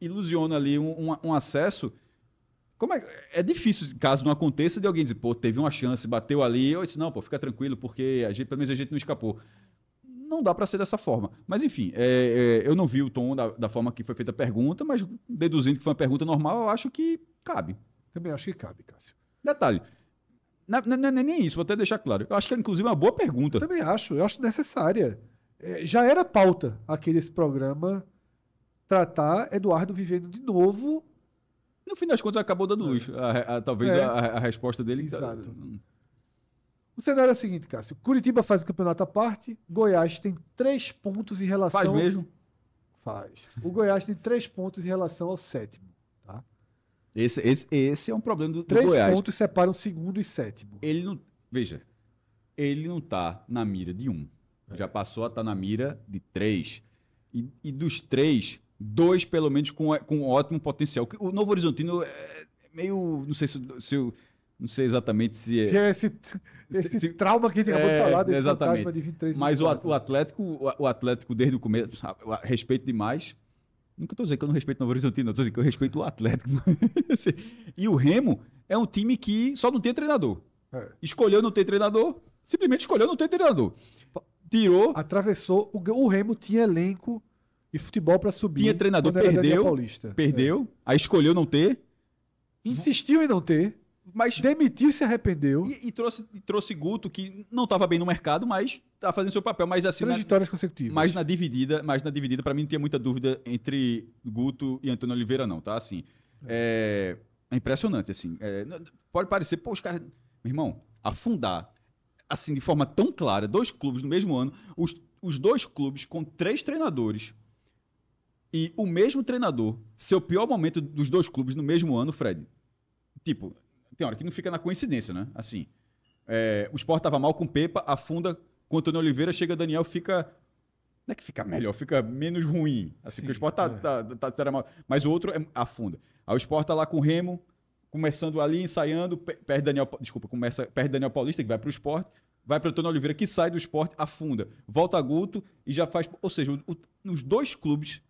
ilusiona ali um acesso... É difícil, caso não aconteça, de alguém dizer, pô, teve uma chance, bateu ali, eu disse, não, pô, fica tranquilo, porque pelo menos a gente não escapou. Não dá para ser dessa forma. Mas, enfim, eu não vi o tom da forma que foi feita a pergunta, mas deduzindo que foi uma pergunta normal, eu acho que cabe. Também acho que cabe, Cássio. Detalhe, não é nem isso, vou até deixar claro. Eu acho que é, inclusive, uma boa pergunta. Também acho, eu acho necessária. Já era pauta aqui desse programa tratar Eduardo vivendo de novo. No fim das contas, acabou dando luz. Talvez a resposta dele... Exato. O cenário é o seguinte, Cássio. Curitiba faz o campeonato à parte. Goiás tem 3 pontos em relação... Faz mesmo? Faz. O Goiás tem 3 pontos em relação ao 7º. Tá? Esse é um problema do 3 Goiás. 3 pontos separam o 2º e 7º. Ele não... Veja, ele não está na mira de 1. Já passou a estar na mira de 3. E dos 3... 2, pelo menos, com ótimo potencial. O Novo Horizontino é meio... Não sei se eu... Não sei exatamente se é... Esse trauma que a gente acabou de falar, desse exatamente. fantasma de 23 Mas o Atlético, desde o começo, respeito demais. Nunca estou dizendo que eu não respeito o Novo Horizontino, estou dizendo que eu respeito o Atlético. E o Remo é um time que só não tem treinador. Escolheu não ter treinador, simplesmente escolheu não ter treinador. Tirou... Atravessou... O Remo tinha elenco e futebol para subir. Tinha treinador, perdeu, aí escolheu não ter. Insistiu em não ter, mas demitiu e se arrependeu. E trouxe Guto, que não estava bem no mercado, mas está fazendo seu papel. Mas assim, 3 vitórias consecutivas. Mas na dividida, para mim não tinha muita dúvida entre Guto e Antônio Oliveira, não, tá? Assim, é impressionante, assim. Pode parecer, pô, os caras... Meu irmão, afundar, assim, de forma tão clara, 2 clubes no mesmo ano, os 2 clubes com 3 treinadores, e o mesmo treinador, seu pior momento dos 2 clubes no mesmo ano, Fred, tipo, tem hora que não fica na coincidência, né? Assim, o Sport estava mal com Pepa, afunda com Antônio Oliveira, chega Daniel, fica... Não é que fica melhor, fica menos ruim. Assim, porque o Sport tá mal, mas o outro afunda. Aí o Sport tá lá com o Remo, começando ali, ensaiando, perde Daniel Paulista, que vai para o Sport, vai para o Antônio Oliveira, que sai do Sport, afunda. Volta a Guto e já faz... Ou seja, nos 2 clubes...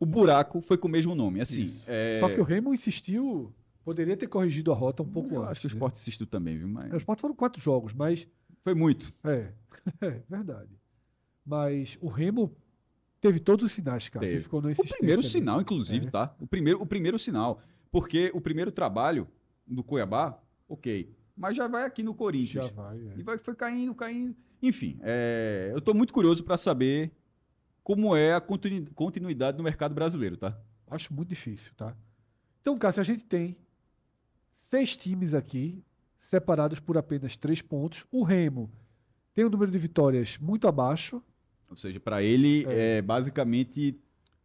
O buraco foi com o mesmo nome, assim. Só que o Remo insistiu Poderia ter corrigido a rota um pouco Eu antes. acho que o né? Sport assistiu também, viu? Mas O Sport foram 4 jogos, mas foi muito. é verdade. Mas o Remo teve todos os sinais, Cássio, e Teve. ficou na O primeiro insistência ali. sinal, inclusive, É. tá? O primeiro sinal. Porque o primeiro trabalho do Cuiabá, ok. Mas já vai aqui no Corinthians. Já vai. E foi caindo, caindo. Enfim, eu tô muito curioso para saber como é a continuidade no mercado brasileiro, tá? Acho muito difícil, tá? Então, Cássio, a gente tem 6 times aqui, separados por apenas 3 pontos. O Remo tem um número de vitórias muito abaixo. Ou seja, para ele é basicamente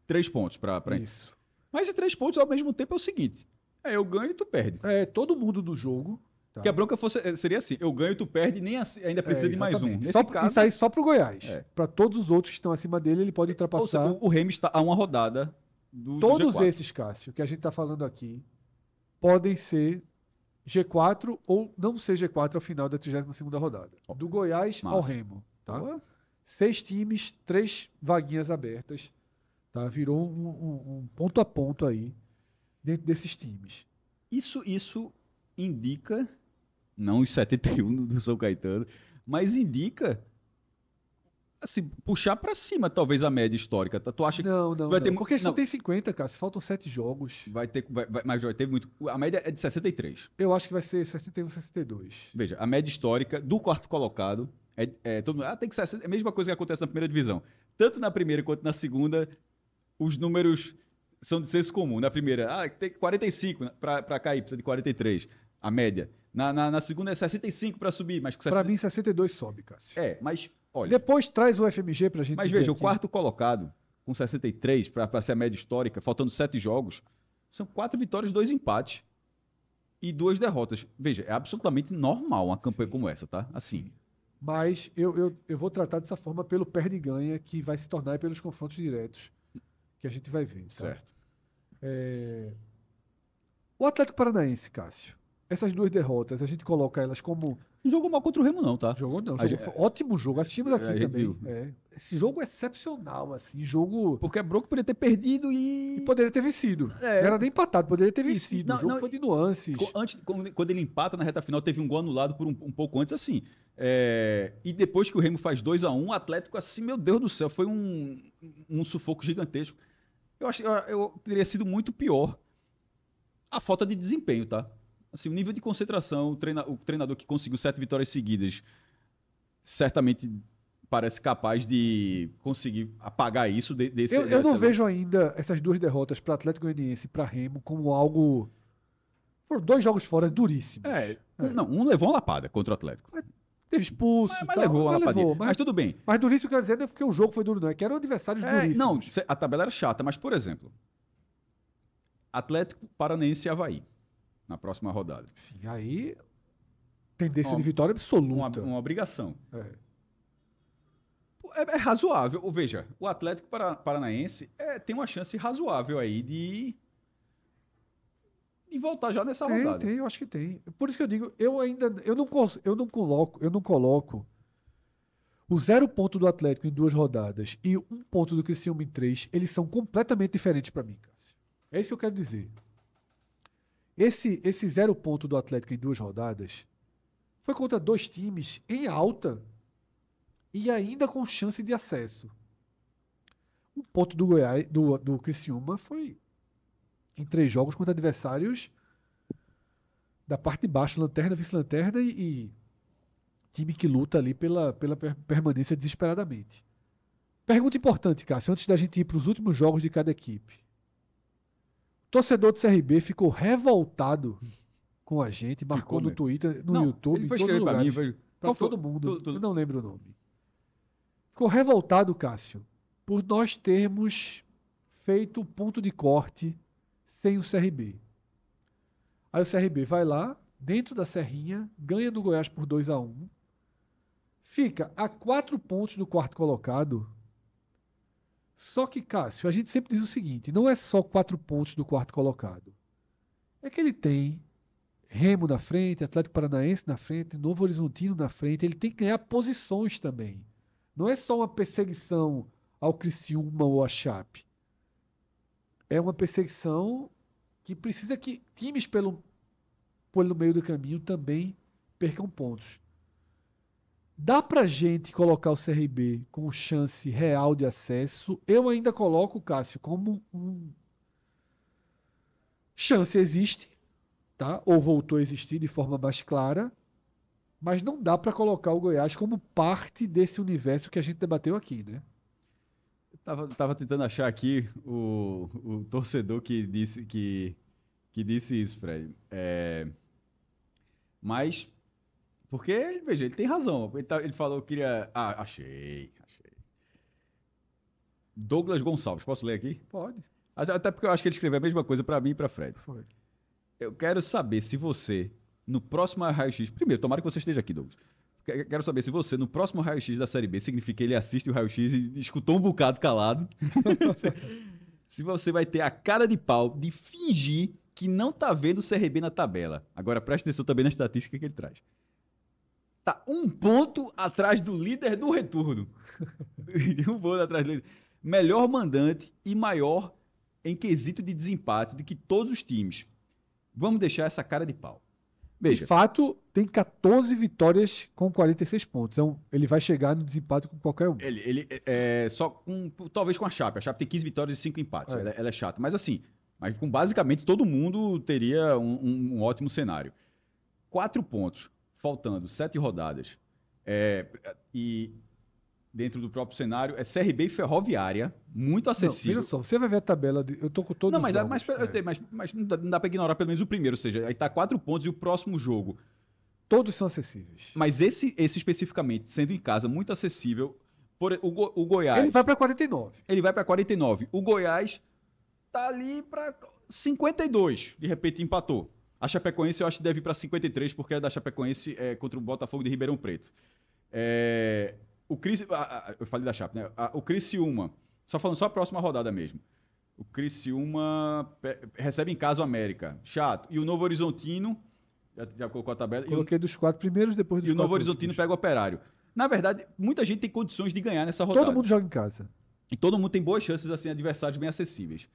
3 pontos para Isso. Mas de 3 pontos ao mesmo tempo é o seguinte: eu ganho e tu perde. É, todo mundo no jogo. Tá? Que a bronca seria assim: eu ganho, tu perde, nem assim, ainda precisa de mais um. Exatamente. Nesse caso, Isso aí só pro Goiás. É. Para todos os outros que estão acima dele, ele pode ou ultrapassar. seja, o Remo está a uma rodada do Todos G4. esses, Cássio, que a gente está falando aqui, podem ser G4 ou não ser G4 ao final da 32ª rodada. Do Goiás ao Massa. Remo. Tá? Boa. 6 times, 3 vaguinhas abertas. Tá? Virou um ponto a ponto aí dentro desses times. Isso indica, não os 71 do São Caetano, mas indica assim, puxar para cima talvez a média histórica. Tá? Tu acha que Não, vai ter porque só não, tem 50, Cássio. Faltam 7 jogos. mas vai ter muito. A média é de 63. Eu acho que vai ser 61, 62. Veja, a média histórica do quarto colocado todo mundo, tem que ser é a mesma coisa que acontece na primeira divisão. Tanto na primeira quanto na segunda, os números são de senso comum. Na primeira, tem 45 para cair, precisa de 43, a média. Na segunda é 65 para subir, mas com Para 60... mim, 62 sobe, Cássio. mas olha, Depois traz o FMG pra gente mas ver veja, o aqui. quarto colocado com 63 para ser a média histórica, faltando 7 jogos, são 4 vitórias, 2 empates e 2 derrotas. Veja, é absolutamente normal uma campanha como essa, tá? Assim. Mas eu vou tratar dessa forma pelo perde e ganha, que vai se tornar pelos confrontos diretos que a gente vai ver. Tá? Certo. O Atlético Paranaense, Cássio, essas 2 derrotas, a gente coloca elas como... Não jogou mal contra o Remo, não, tá? Jogou não, A jogou, foi ótimo jogo. Assistimos A aqui gente também. viu. Esse jogo é excepcional, assim, jogo... Porque a Broco poderia ter perdido E e. poderia ter vencido. Não É. era nem empatado, poderia ter Isso. vencido. Não, O jogo não, foi de nuances. Antes, quando ele empata na reta final, teve um gol anulado por um pouco antes, assim. E depois que o Remo faz 2-1, o Atlético, assim, meu Deus do céu, foi um sufoco gigantesco. Eu acho que teria sido muito pior a falta de desempenho, tá? Assim, o nível de concentração, o treinador que conseguiu 7 vitórias seguidas, certamente parece capaz de conseguir apagar isso desse. Eu não vejo ainda essas 2 derrotas para Atlético Goianiense e para Remo como algo... Foram 2 jogos fora duríssimos. Não, um levou uma lapada contra o Atlético. Teve expulso. Mas tal, levou uma lapadinha. mas Mas tudo bem. duríssimo eu quero dizer não é porque o jogo foi duro, não. É que eram adversários duríssimos. Não, a tabela era chata, mas, por exemplo, Atlético Paranaense e Avaí, na próxima rodada. Sim, aí tendência Uma- de vitória absoluta. Uma obrigação. É. É razoável. Veja, o Atlético Paranaense tem uma chance razoável aí de voltar já nessa rodada. Tem, eu acho que tem. Por isso que eu digo, eu não coloco o 0 ponto do Atlético em 2 rodadas e 1 ponto do Criciúma em 3, eles são completamente diferentes para mim, Cássio. É isso que eu quero dizer. Esse 0 ponto do Atlético em 2 rodadas foi contra 2 times em alta e ainda com chance de acesso. Um ponto do Goiás, do Criciúma foi em 3 jogos contra adversários da parte de baixo, lanterna, vice-lanterna e time que luta ali pela permanência desesperadamente. Pergunta importante, Cássio, antes da gente ir para os últimos jogos de cada equipe. O torcedor do CRB ficou revoltado com a gente, marcou no mesmo. Twitter, no Não, YouTube, ele em foi todos os escrever pra lugares. mim, Pra qual foi? todo mundo. Tu- Eu não lembro o nome. Ficou revoltado, Cássio, por nós termos feito o ponto de corte sem o CRB. Aí o CRB vai lá, dentro da Serrinha, ganha do Goiás por 2-1, fica a 4 pontos do quarto colocado. Só que, Cássio, a gente sempre diz o seguinte, não é só 4 pontos do quarto colocado. É que ele tem Remo na frente, Atlético Paranaense na frente, Novo Horizontino na frente, ele tem que ganhar posições também. Não é só uma perseguição ao Criciúma ou à Chape. É uma perseguição que precisa que times pelo meio do caminho também percam pontos. Dá pra gente colocar o CRB com chance real de acesso? Eu ainda coloco, Cássio, como chance existe, tá? Ou voltou a existir de forma mais clara, mas não dá pra colocar o Goiás como parte desse universo que a gente debateu aqui, né? Tava tentando achar aqui o torcedor que disse isso, Fred. Mas, porque, veja, ele tem razão. Ele falou que queria. Ah, achei. Douglas Gonçalves, posso ler aqui? Pode. Até porque eu acho que ele escreveu a mesma coisa para mim e para Fred. Foi. Eu quero saber se você, no próximo raio-x. Primeiro, tomara que você esteja aqui, Douglas. Quero saber se você, no próximo raio-x da Série B, significa que ele assiste o raio-x e escutou um bocado calado. Se você vai ter a cara de pau de fingir que não tá vendo o CRB na tabela. Agora preste atenção também na estatística que ele traz. Tá 1 ponto atrás do líder do retorno. 1 ponto atrás do líder. Melhor mandante e maior em quesito de desempate do que todos os times. Vamos deixar essa cara de pau. Veja. De fato, tem 14 vitórias com 46 pontos. Então, ele vai chegar no desempate com qualquer um. Ele só talvez com a Chape. A Chape tem 15 vitórias e 5 empates. Ela é chata. Mas assim, com basicamente todo mundo teria um ótimo cenário. 4 pontos, faltando 7 rodadas. E dentro do próprio cenário, é CRB e Ferroviária, muito acessível. Não, veja só, você vai ver a tabela. Eu tô com todos não, os mas, jogos. mas não dá para ignorar pelo menos o primeiro. Ou seja, aí tá 4 pontos e o próximo jogo. Todos são acessíveis. Mas esse especificamente, sendo em casa, muito acessível. O Goiás. Ele vai para 49. Ele vai para 49. O Goiás tá ali para 52. De repente empatou. A Chapecoense eu acho que deve ir para 53, porque a da Chapecoense é contra o Botafogo de Ribeirão Preto. Eu falei da Chape, né? O Criciúma, só falando só a próxima rodada mesmo. O Criciúma recebe em casa o América. Chato. E o Novo Horizontino, já colocou a tabela. Coloquei dos 4 primeiros, depois dos 4 E o Novo Horizontino pega o Operário. Na verdade, muita gente tem condições de ganhar nessa rodada. Todo mundo joga em casa. E todo mundo tem boas chances, assim, adversários bem acessíveis.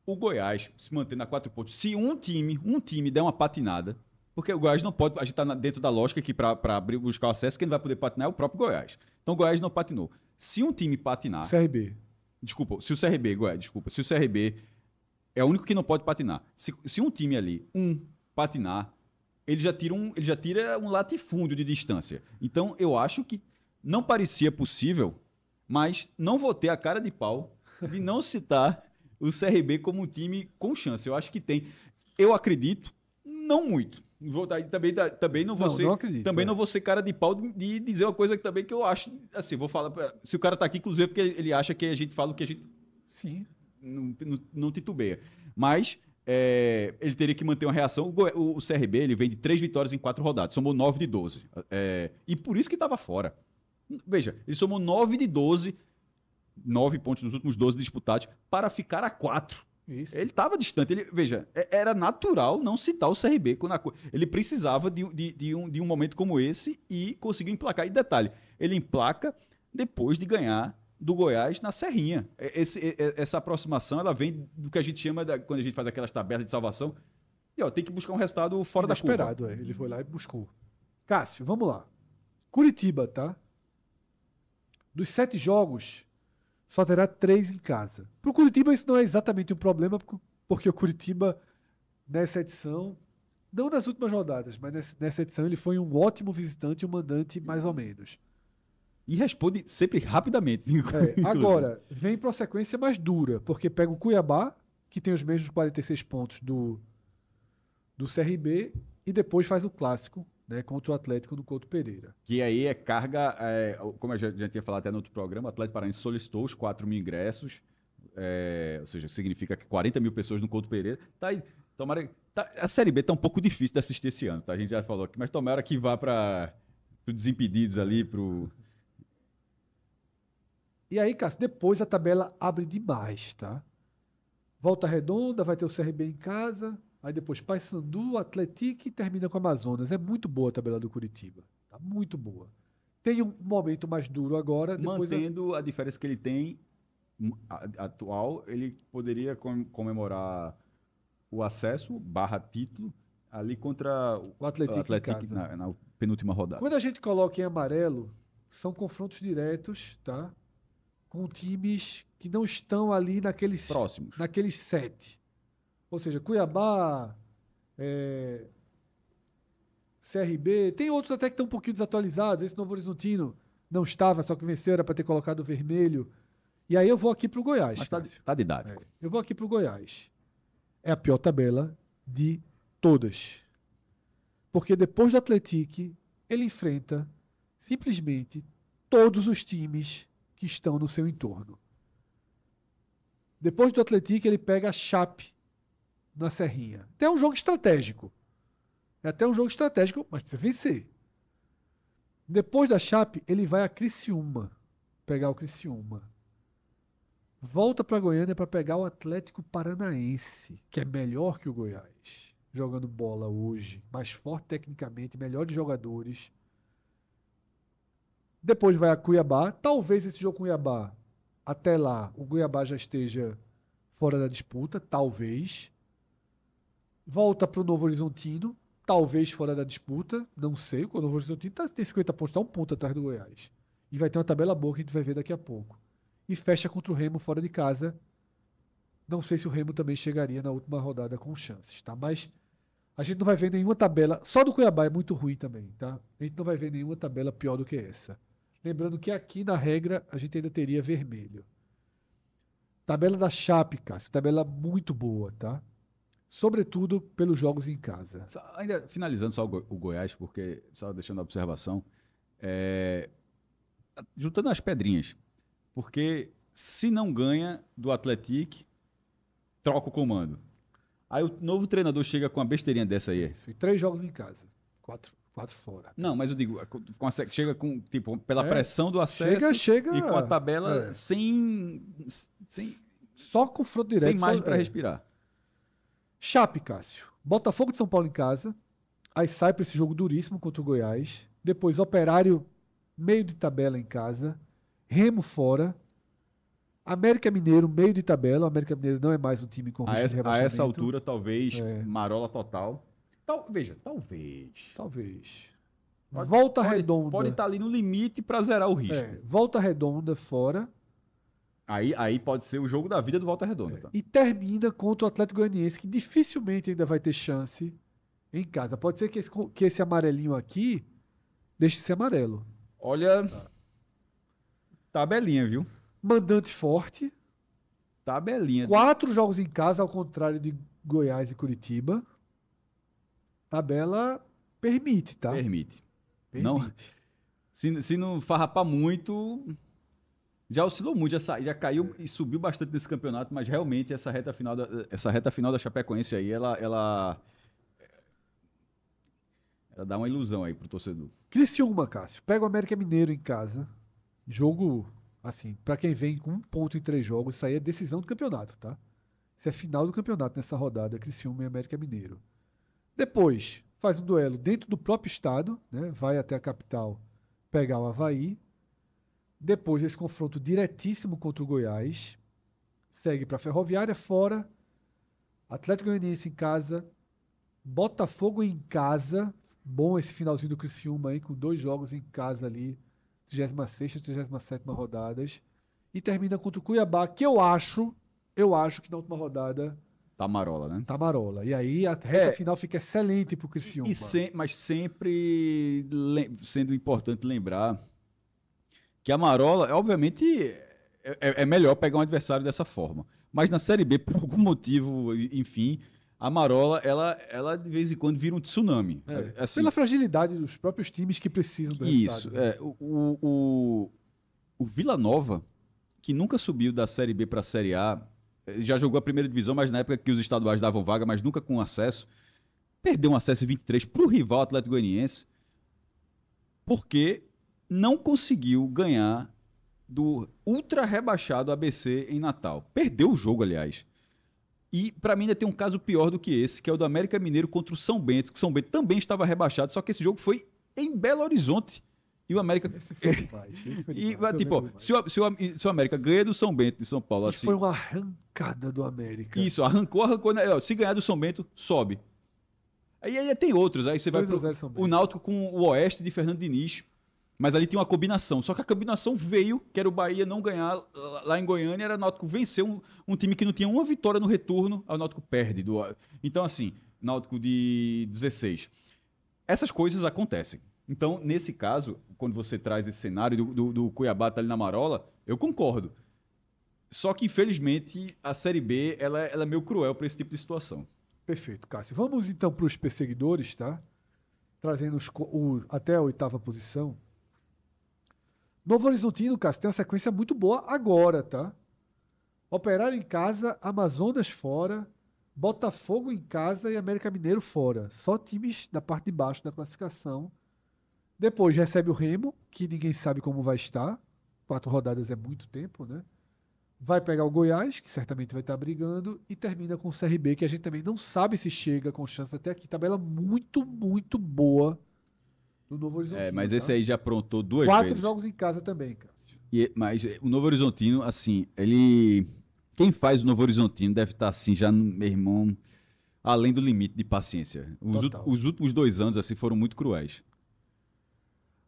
O Goiás se mantendo a 4 pontos. Se um time der uma patinada, porque o Goiás não pode, a gente está dentro da lógica que para buscar o acesso, quem não vai poder patinar é o próprio Goiás. Então o Goiás não patinou. Se um time patinar... CRB. Desculpa, se o CRB é o único que não pode patinar. Se um time ali, patinar, ele já tira um latifúndio de distância. Então eu acho que não parecia possível, mas não vou ter a cara de pau de não citar o CRB como um time com chance. Eu acho que tem. Eu acredito, não muito. Também não vou ser. Não acredito, também não vou ser cara de pau de dizer uma coisa que eu acho. Assim, vou falar. Se o cara tá aqui, inclusive, porque ele acha que a gente fala o que a gente. Sim. Não titubeia. Mas ele teria que manter uma reação. O CRB ele vem de 3 vitórias em 4 rodadas. Somou 9 de 12. E por isso que estava fora. Veja, ele somou 9 de 12. 9 pontos nos últimos 12 disputados para ficar a 4. Isso. Ele estava distante. Veja, era natural não citar o CRB. Ele precisava de um momento como esse e conseguiu emplacar. E detalhe, ele emplaca depois de ganhar do Goiás na Serrinha. Essa aproximação ela vem do que a gente chama, quando a gente faz aquelas tabelas de salvação, e tem que buscar um resultado fora da curva. Inesperado, ele foi lá e buscou. Cássio, vamos lá. Curitiba, tá? Dos 7 jogos... só terá 3 em casa. Para o Curitiba isso não é exatamente um problema, porque o Curitiba, nessa edição, não nas últimas rodadas, mas nessa edição ele foi um ótimo visitante e um mandante mais ou menos. E responde sempre rapidamente. Agora, vem para uma sequência mais dura, porque pega o Cuiabá, que tem os mesmos 46 pontos do CRB, e depois faz o clássico, né, contra o Atlético no Couto Pereira. Que aí é carga, como eu já tinha falado até no outro programa, o Atlético Paranaense solicitou os 4.000 ingressos, ou seja, significa que 40 mil pessoas no Couto Pereira. Tá aí, tomara, a Série B tá um pouco difícil de assistir esse ano, tá? A gente já falou aqui, mas tomara que vá para os Desimpedidos ali, E aí, Cássio, depois a tabela abre demais, tá? Volta Redonda, vai ter o CRB em casa... Aí depois Paysandu, Atlético e termina com Amazonas. É muito boa a tabela do Curitiba. Tá muito boa. Tem um momento mais duro agora. Mantendo a diferença que ele tem atual, ele poderia comemorar o acesso /título Ali contra O Atlético em casa. na penúltima rodada. Quando a gente coloca em amarelo, são confrontos diretos, tá? Com times que não estão ali Próximos. naqueles 7. Ou seja, Cuiabá, CRB, tem outros até que estão um pouquinho desatualizados. Esse Novo Horizontino não estava, só que venceu, era para ter colocado o vermelho. E aí eu vou aqui para o Goiás. Mas Cássio. tá didático. Eu vou aqui para o Goiás. É a pior tabela de todas. Porque depois do Atlético, ele enfrenta simplesmente todos os times que estão no seu entorno. Depois do Atlético, ele pega a Chape na Serrinha. É um jogo estratégico. É até um jogo estratégico, mas precisa vencer. Depois da Chape, ele vai a Criciúma. Pegar o Criciúma. Volta para Goiânia para pegar o Atlético Paranaense, que é melhor que o Goiás. Jogando bola hoje. Mais forte tecnicamente, melhores jogadores. Depois vai a Cuiabá. Talvez esse jogo com Cuiabá, até lá, o Cuiabá já esteja fora da disputa. Talvez. Volta para o Novo Horizontino. Talvez fora da disputa. Não sei. O Novo Horizontino tem 50 pontos. Está um ponto atrás do Goiás. E vai ter uma tabela boa que a gente vai ver daqui a pouco. E fecha contra o Remo fora de casa. Não sei se o Remo também chegaria na última rodada com chances, tá? Mas a gente não vai ver nenhuma tabela. Só do Cuiabá é muito ruim também, tá? A gente não vai ver nenhuma tabela pior do que essa. Lembrando que aqui na regra a gente ainda teria vermelho. Tabela da Chape, Cássio. Tabela muito boa, tá? Sobretudo pelos jogos em casa. Ainda finalizando só o Goiás, porque só deixando a observação, juntando as pedrinhas, porque se não ganha do Atlético, troca o comando. Aí o novo treinador chega com uma besteirinha dessa aí. Isso, e 3 jogos em casa. 4 fora. Não, mas eu digo, chega com, tipo, pela pressão do acesso chega, e com a tabela sem só confronto direto. Sem margem para respirar. Chape, Cássio. Botafogo de São Paulo em casa. Aí sai para esse jogo duríssimo contra o Goiás. Depois Operário, meio de tabela em casa. Remo fora. América Mineiro, meio de tabela. O América Mineiro não é mais um time com risco de rebaixamento. A essa altura, talvez, marola total. Veja, talvez. Volta Redonda. Pode estar ali no limite para zerar o risco. Volta Redonda fora. Aí pode ser o jogo da vida do Volta Redonda. Tá? E termina contra o Atlético Goianiense, que dificilmente ainda vai ter chance em casa. Pode ser que esse amarelinho aqui deixe de ser amarelo. Olha, tabelinha, viu? Mandante forte. Tabelinha. 4 jogos em casa, ao contrário de Goiás e Curitiba. Tabela permite, tá? Permite. Não, se não farrapar muito, já oscilou muito, já caiu e subiu bastante nesse campeonato, mas realmente essa reta final da Chapecoense aí, ela dá uma ilusão aí pro torcedor. Criciúma, Cássio. Pega o América Mineiro em casa. Jogo, assim, pra quem vem com 1 ponto em 3 jogos, isso aí é decisão do campeonato, tá? Isso é final do campeonato nessa rodada, Criciúma e América Mineiro. Depois, faz um duelo dentro do próprio estado, né? Vai até a capital pegar o Avaí. Depois, esse confronto diretíssimo contra o Goiás. Segue para Ferroviária fora. Atlético Goianiense em casa. Botafogo em casa. Bom esse finalzinho do Criciúma aí, com 2 jogos em casa ali. 36ª e 37ª rodadas. E termina contra o Cuiabá, que eu acho que na última rodada tá marola, né? Tá marola. E aí a reta final fica excelente pro Criciúma. Mas sempre sendo importante lembrar que a marola, obviamente, é melhor pegar um adversário dessa forma. Mas na Série B, por algum motivo, enfim, a marola, ela de vez em quando vira um tsunami. Assim, pela fragilidade dos próprios times que precisam do resultado. Isso. O Vila Nova, que nunca subiu da Série B para a Série A, já jogou a primeira divisão, mas na época que os estaduais davam vaga, mas nunca com acesso, perdeu um acesso em 23 para o rival Atlético Goianiense, porque não conseguiu ganhar do ultra rebaixado ABC em Natal. Perdeu o jogo, aliás. E para mim ainda tem um caso pior do que esse, que é o do América Mineiro contra o São Bento, que o São Bento também estava rebaixado, só que esse jogo foi em Belo Horizonte. E o América. Esse foi demais. Se o América ganha do São Bento de São Paulo. Isso foi uma arrancada do América. Isso, arrancou. Se ganhar do São Bento, sobe. Aí tem outros, aí você vai 2 a 0 São o Bento. Náutico com o Oeste de Fernando Diniz, mas ali tinha uma combinação. Só que a combinação veio, que era o Bahia não ganhar lá em Goiânia, era o Náutico vencer um time que não tinha uma vitória no retorno, aí o Náutico perde. Então, assim, Náutico de 16. Essas coisas acontecem. Então, nesse caso, quando você traz esse cenário do Cuiabá tá ali na marola, eu concordo. Só que, infelizmente, a Série B ela é meio cruel para esse tipo de situação. Perfeito, Cássio. Vamos então para os perseguidores, tá? Trazendo até a 8ª posição. Novo Horizontino, Cássio, tem uma sequência muito boa agora, tá? Operário em casa, Amazonas fora, Botafogo em casa e América Mineiro fora. Só times da parte de baixo da classificação. Depois recebe o Remo, que ninguém sabe como vai estar. 4 rodadas é muito tempo, né? Vai pegar o Goiás, que certamente vai estar brigando, e termina com o CRB, que a gente também não sabe se chega com chance até aqui. Tabela muito, muito boa do Novo Horizontino. Mas tá? esse aí já aprontou 2 4 vezes. jogos em casa também, Cássio. Mas o Novo Horizontino, assim, ele... Quem faz o Novo Horizontino deve estar assim, já, meu irmão, além do limite de paciência. Os últimos 2 anos, assim, foram muito cruéis.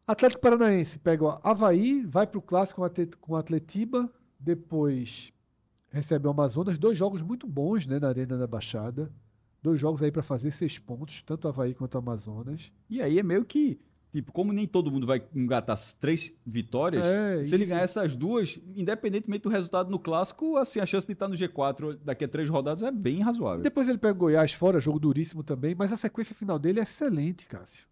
Atlético Paranaense pega o Avaí, vai para o clássico com o Atletiba, depois recebe o Amazonas. 2 jogos muito bons, né, na Arena da Baixada. 2 jogos aí para fazer 6 pontos, tanto o Avaí quanto o Amazonas. E aí é meio que, tipo, como nem todo mundo vai engatar as 3 vitórias, se ele isso. ganhar essas 2, independentemente do resultado no clássico, assim, a chance de estar no G4 daqui a 3 rodadas é bem razoável. Depois ele pega o Goiás fora, jogo duríssimo também, mas a sequência final dele é excelente, Cássio.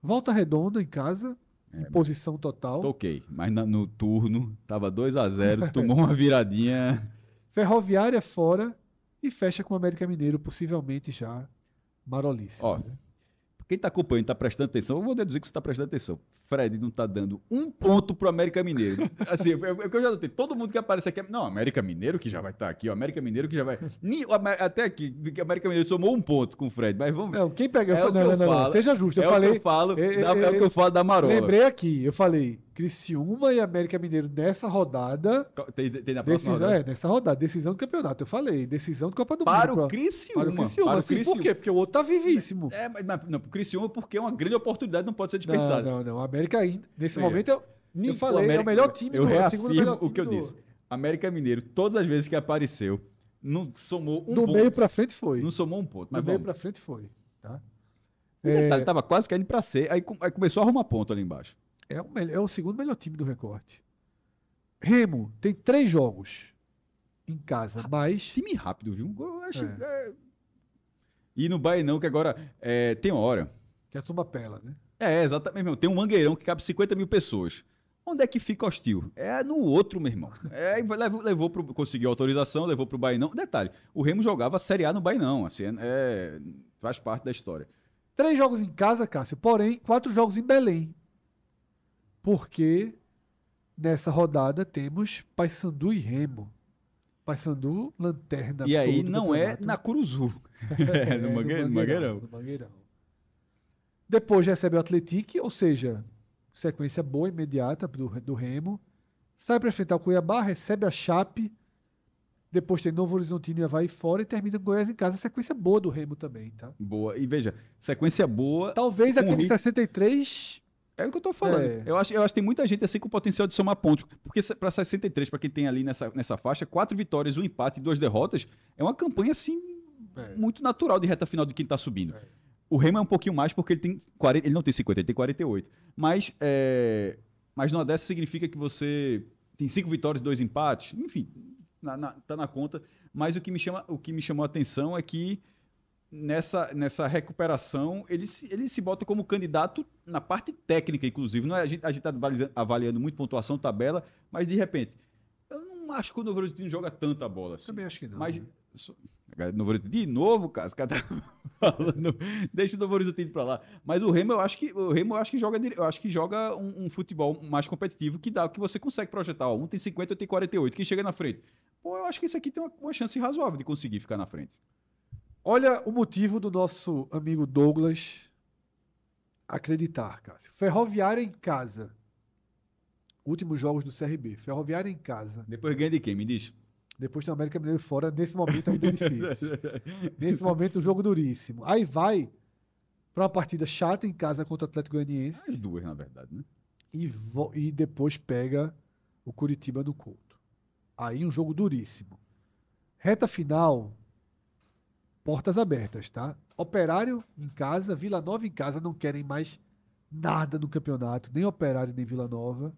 Volta Redonda em casa, em posição total. Ok, mas no turno tava 2-0, tomou uma viradinha. Ferroviária fora e fecha com o América Mineiro, possivelmente já marolíssimo. Ó, né? quem tá acompanhando, tá prestando atenção, eu vou deduzir que você tá prestando atenção. Fred não tá dando 1 ponto pro América Mineiro. Assim, é que eu já notei. Todo mundo que aparece aqui. Não, América Mineiro que já vai estar aqui, ó. América Mineiro que já vai. Até aqui, que o América Mineiro somou 1 ponto com o Fred. Mas vamos ver. Não, quem pega. Não, seja justo. Eu o falei. que eu falo, é o que eu falo da Marola. Lembrei aqui, eu falei Criciúma e América Mineiro nessa rodada. Tem na próxima Decisão, rodada? nessa rodada. Decisão do campeonato. Eu falei. Decisão do Copa do Para Mundo. o Criciúma. Para o Criciúma. Para o Assim, Criciúma. por quê? Porque o outro tá vivíssimo. Mas não, pro Criciúma, porque é uma grande oportunidade, não pode ser desperdiçada. Não. A América ainda. Nesse Veja, momento eu falei, é o melhor time eu do segundo melhor reafirmo time o que eu disse. América Mineiro, todas as vezes que apareceu, não somou um do ponto. meio pra frente foi. Não somou um ponto. Mas Do meio vamos. pra frente foi. Tá? O detalhe, tava quase caindo pra C, aí começou a arrumar ponto ali embaixo. É o segundo melhor time do recorte. Remo tem 3 jogos em casa, mas. Time rápido, viu? Eu acho, E no Bahia não, que agora tem hora. Que a turma pela, né? Exatamente, meu irmão. Tem um mangueirão que cabe 50 mil pessoas. Onde é que fica hostil? É no outro, meu irmão. Conseguiu autorização, levou pro Bainão. Detalhe, o Remo jogava a Série A no Bainão, assim, faz parte da história. 3 jogos em casa, Cássio, porém 4 jogos em Belém. Porque nessa rodada temos Paysandu e Remo. Paysandu, lanterna E aí absoluta do não é campeonato. na Curuzu. No Mangueirão. No Mangueirão. Depois recebe o Atlético, ou seja, sequência boa, imediata do Remo. Sai para enfrentar o Cuiabá, recebe a Chape. Depois tem Novo Horizontino e Avaí fora e termina com Goiás em casa. Sequência boa do Remo também, tá? Boa. E veja, sequência boa. Talvez com aquele ritmo. 63... É o que eu tô falando. Eu acho que tem muita gente assim com potencial de somar pontos. Porque para 63, para quem tem ali nessa faixa, 4 vitórias, 1 empate e 2 derrotas, é uma campanha assim muito natural de reta final de quem tá subindo. O Remo é um pouquinho mais porque ele tem 40, ele não tem 50, ele tem 48. Mas numa dessa significa que você tem 5 vitórias e 2 empates. Enfim, tá na conta. Mas o que me chamou a atenção é que nessa recuperação, ele se bota como candidato na parte técnica, inclusive. Não é, a gente está avaliando muito pontuação, tabela, mas de repente, eu não acho que o Novo Horizontino joga tanta bola. Assim. Também acho que não. Mas, Novo Horizontino, de novo, cara, os caras tá falando, deixa o Novo Horizontino para lá. Mas o Remo, eu acho que joga um futebol mais competitivo, que dá o que você consegue projetar. Ó, um tem 50, outro tem 48, quem chega na frente. Pô, eu acho que esse aqui tem uma chance razoável de conseguir ficar na frente. Olha o motivo do nosso amigo Douglas acreditar, Cássio. Ferroviária em casa. Últimos jogos do CRB. Ferroviária em casa. Depois ganha de quem, me diz? Depois tem o América Mineiro fora. Nesse momento ainda é difícil. Nesse momento, um jogo duríssimo. Aí vai para uma partida chata em casa contra o Atlético As Goianiense duas, na verdade, né? e depois pega o Curitiba no Couto. Aí um jogo duríssimo. Reta final, portas abertas, tá? Operário em casa, Vila Nova em casa, não querem mais nada no campeonato, nem Operário nem Vila Nova.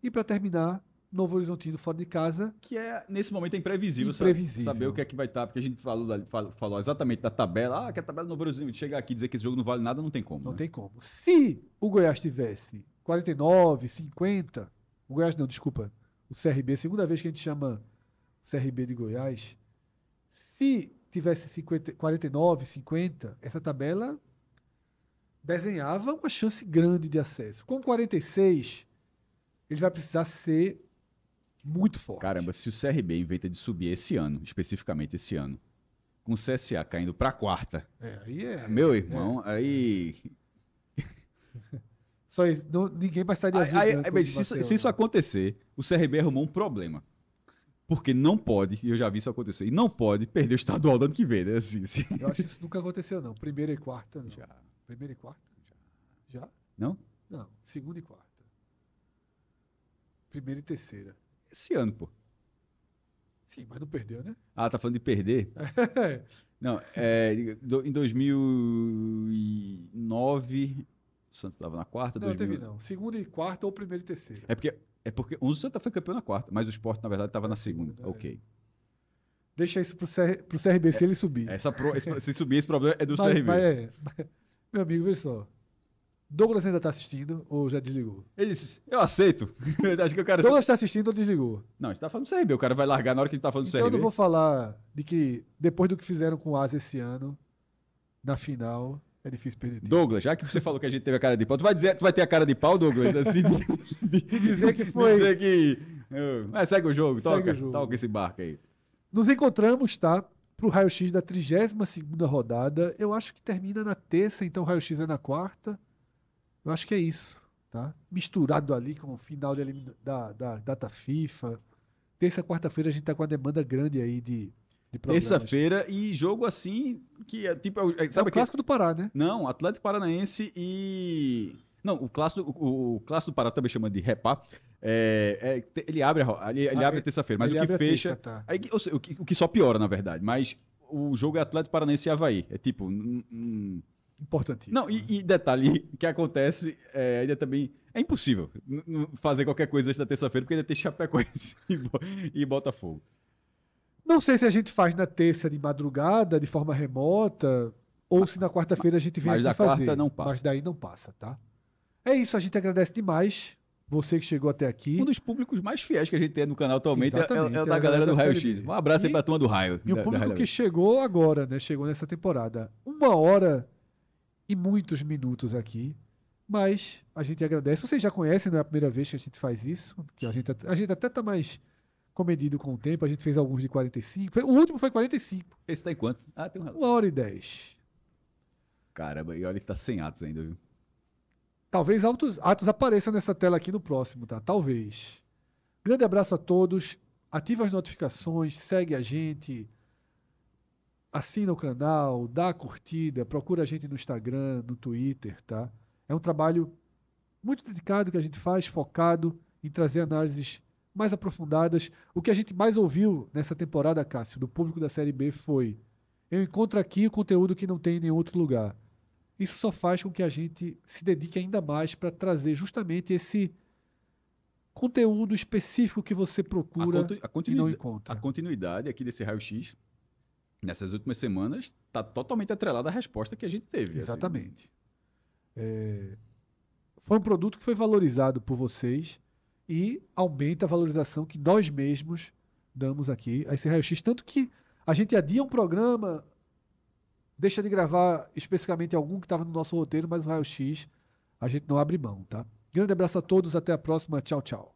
E para terminar, Novo Horizontino fora de casa, Que é, nesse momento, é imprevisível, Imprevisível. saber o que é que vai estar, porque a gente falou exatamente da tabela. Que a tabela do Novo Horizonte chegar aqui e dizer que esse jogo não vale nada, não tem como. não Né? tem como. Se o Goiás tivesse 49, 50, o Goiás não, desculpa, o CRB, segunda vez que a gente chama CRB de Goiás, se tivesse 49, 50, essa tabela desenhava uma chance grande de acesso. Com 46, ele vai precisar ser muito forte. Caramba, se o CRB inventa de subir esse ano, especificamente esse ano, com o CSA caindo pra quarta, Aí meu irmão, aí. Só isso, ninguém vai sair de azul. Aí, branco mas de se Maceió, isso não. acontecer, o CRB arrumou um problema. Porque não pode, e eu já vi isso acontecer, e não pode perder o estadual do ano que vem, né? Assim, Eu acho que isso nunca aconteceu, não. Primeira e quarta, não. Já. Primeira e quarta? Já? Não? Não. Segunda e quarta. Primeira e terceira. Esse ano, pô. Sim, mas não perdeu, né? Ah, tá falando de perder? Não, em 2009, o Santos estava na quarta, Não, teve não. Segunda e quarta ou primeira e terceira. É porque o Santa foi campeão na quarta, mas o Sport, na verdade, estava na segunda. segunda, Ok. Deixa isso pro CRB se ele subir. Se subir, esse problema é do Mas, CRB. meu amigo, veja só. Douglas ainda tá assistindo ou já desligou? Ele disse, eu aceito. Eu acho que o cara... Douglas tá assistindo ou desligou? Não, a gente tá falando do CRB. O cara vai largar na hora que a gente tá falando do Então eu CRB. não vou falar de que depois do que fizeram com o Asa esse ano, na final, é difícil perder time. Douglas, já que você falou que a gente teve a cara de pau, tu vai ter a cara de pau, Douglas? Assim, de dizer que foi- dizer que... Mas segue o jogo, Segue toca, o jogo. toca esse barco aí. Nos encontramos, tá? Pro raio-x da 32ª rodada. Eu acho que termina na terça, então o raio-x é na quarta. Eu acho que é isso, tá? Misturado ali com o final da data FIFA. Terça, quarta-feira a gente tá com uma demanda grande aí de programas. Terça-feira e jogo assim, que é tipo... É o Sabe aquele... clássico do Pará, né? Não, Atlético Paranaense e... Não, o clássico do Pará também chama de Repá. Ele abre a terça-feira, mas ele o que abre a fecha... terça, tá. Aí, o que só piora, na verdade. Mas o jogo é Atlético Paranaense e Avaí. É tipo... Importantíssimo. Não, e detalhe que acontece, ainda também... É impossível fazer qualquer coisa antes da terça-feira, porque ainda tem Chapecoense e Botafogo. Não sei se a gente faz na terça de madrugada, de forma remota, ou se na quarta-feira a gente vem Mas aqui da fazer. quarta não passa. Mas daí não passa, tá? É isso, a gente agradece demais você que chegou até aqui. Um dos públicos mais fiéis que a gente tem no canal atualmente é Exatamente, o da galera do Série Raio X. B. Um abraço aí E- pra turma do Raio. E o da público Raio que chegou agora, né? Chegou nessa temporada. 1 hora e muitos minutos aqui. Mas a gente agradece. Vocês já conhecem, não é a primeira vez que a gente faz isso. Que a gente até tá mais comedido com o tempo. A gente fez alguns de 45. O último foi 45. Esse tá em quanto? Ah, tem um relógio. 1 hora e 10. Caramba, e olha que tá sem atos ainda, viu? Talvez atos apareçam nessa tela aqui no próximo, tá? Talvez. Grande abraço a todos. Ativa as notificações, segue a gente, assina o canal, dá a curtida, procura a gente no Instagram, no Twitter, tá? É um trabalho muito dedicado que a gente faz, focado em trazer análises mais aprofundadas. O que a gente mais ouviu nessa temporada, Cássio, do público da Série B foi: eu encontro aqui o conteúdo que não tem em nenhum outro lugar. Isso só faz com que a gente se dedique ainda mais para trazer justamente esse conteúdo específico que você procura e não encontra. A continuidade aqui desse raio-x, nessas últimas semanas, está totalmente atrelada à resposta que a gente teve. Exatamente. Foi um produto que foi valorizado por vocês e aumenta a valorização que nós mesmos damos aqui a esse raio-x. Tanto que a gente adia um programa, deixa de gravar especificamente algum que estava no nosso roteiro, mas o raio-x a gente não abre mão, tá? Grande abraço a todos, até a próxima. Tchau, tchau.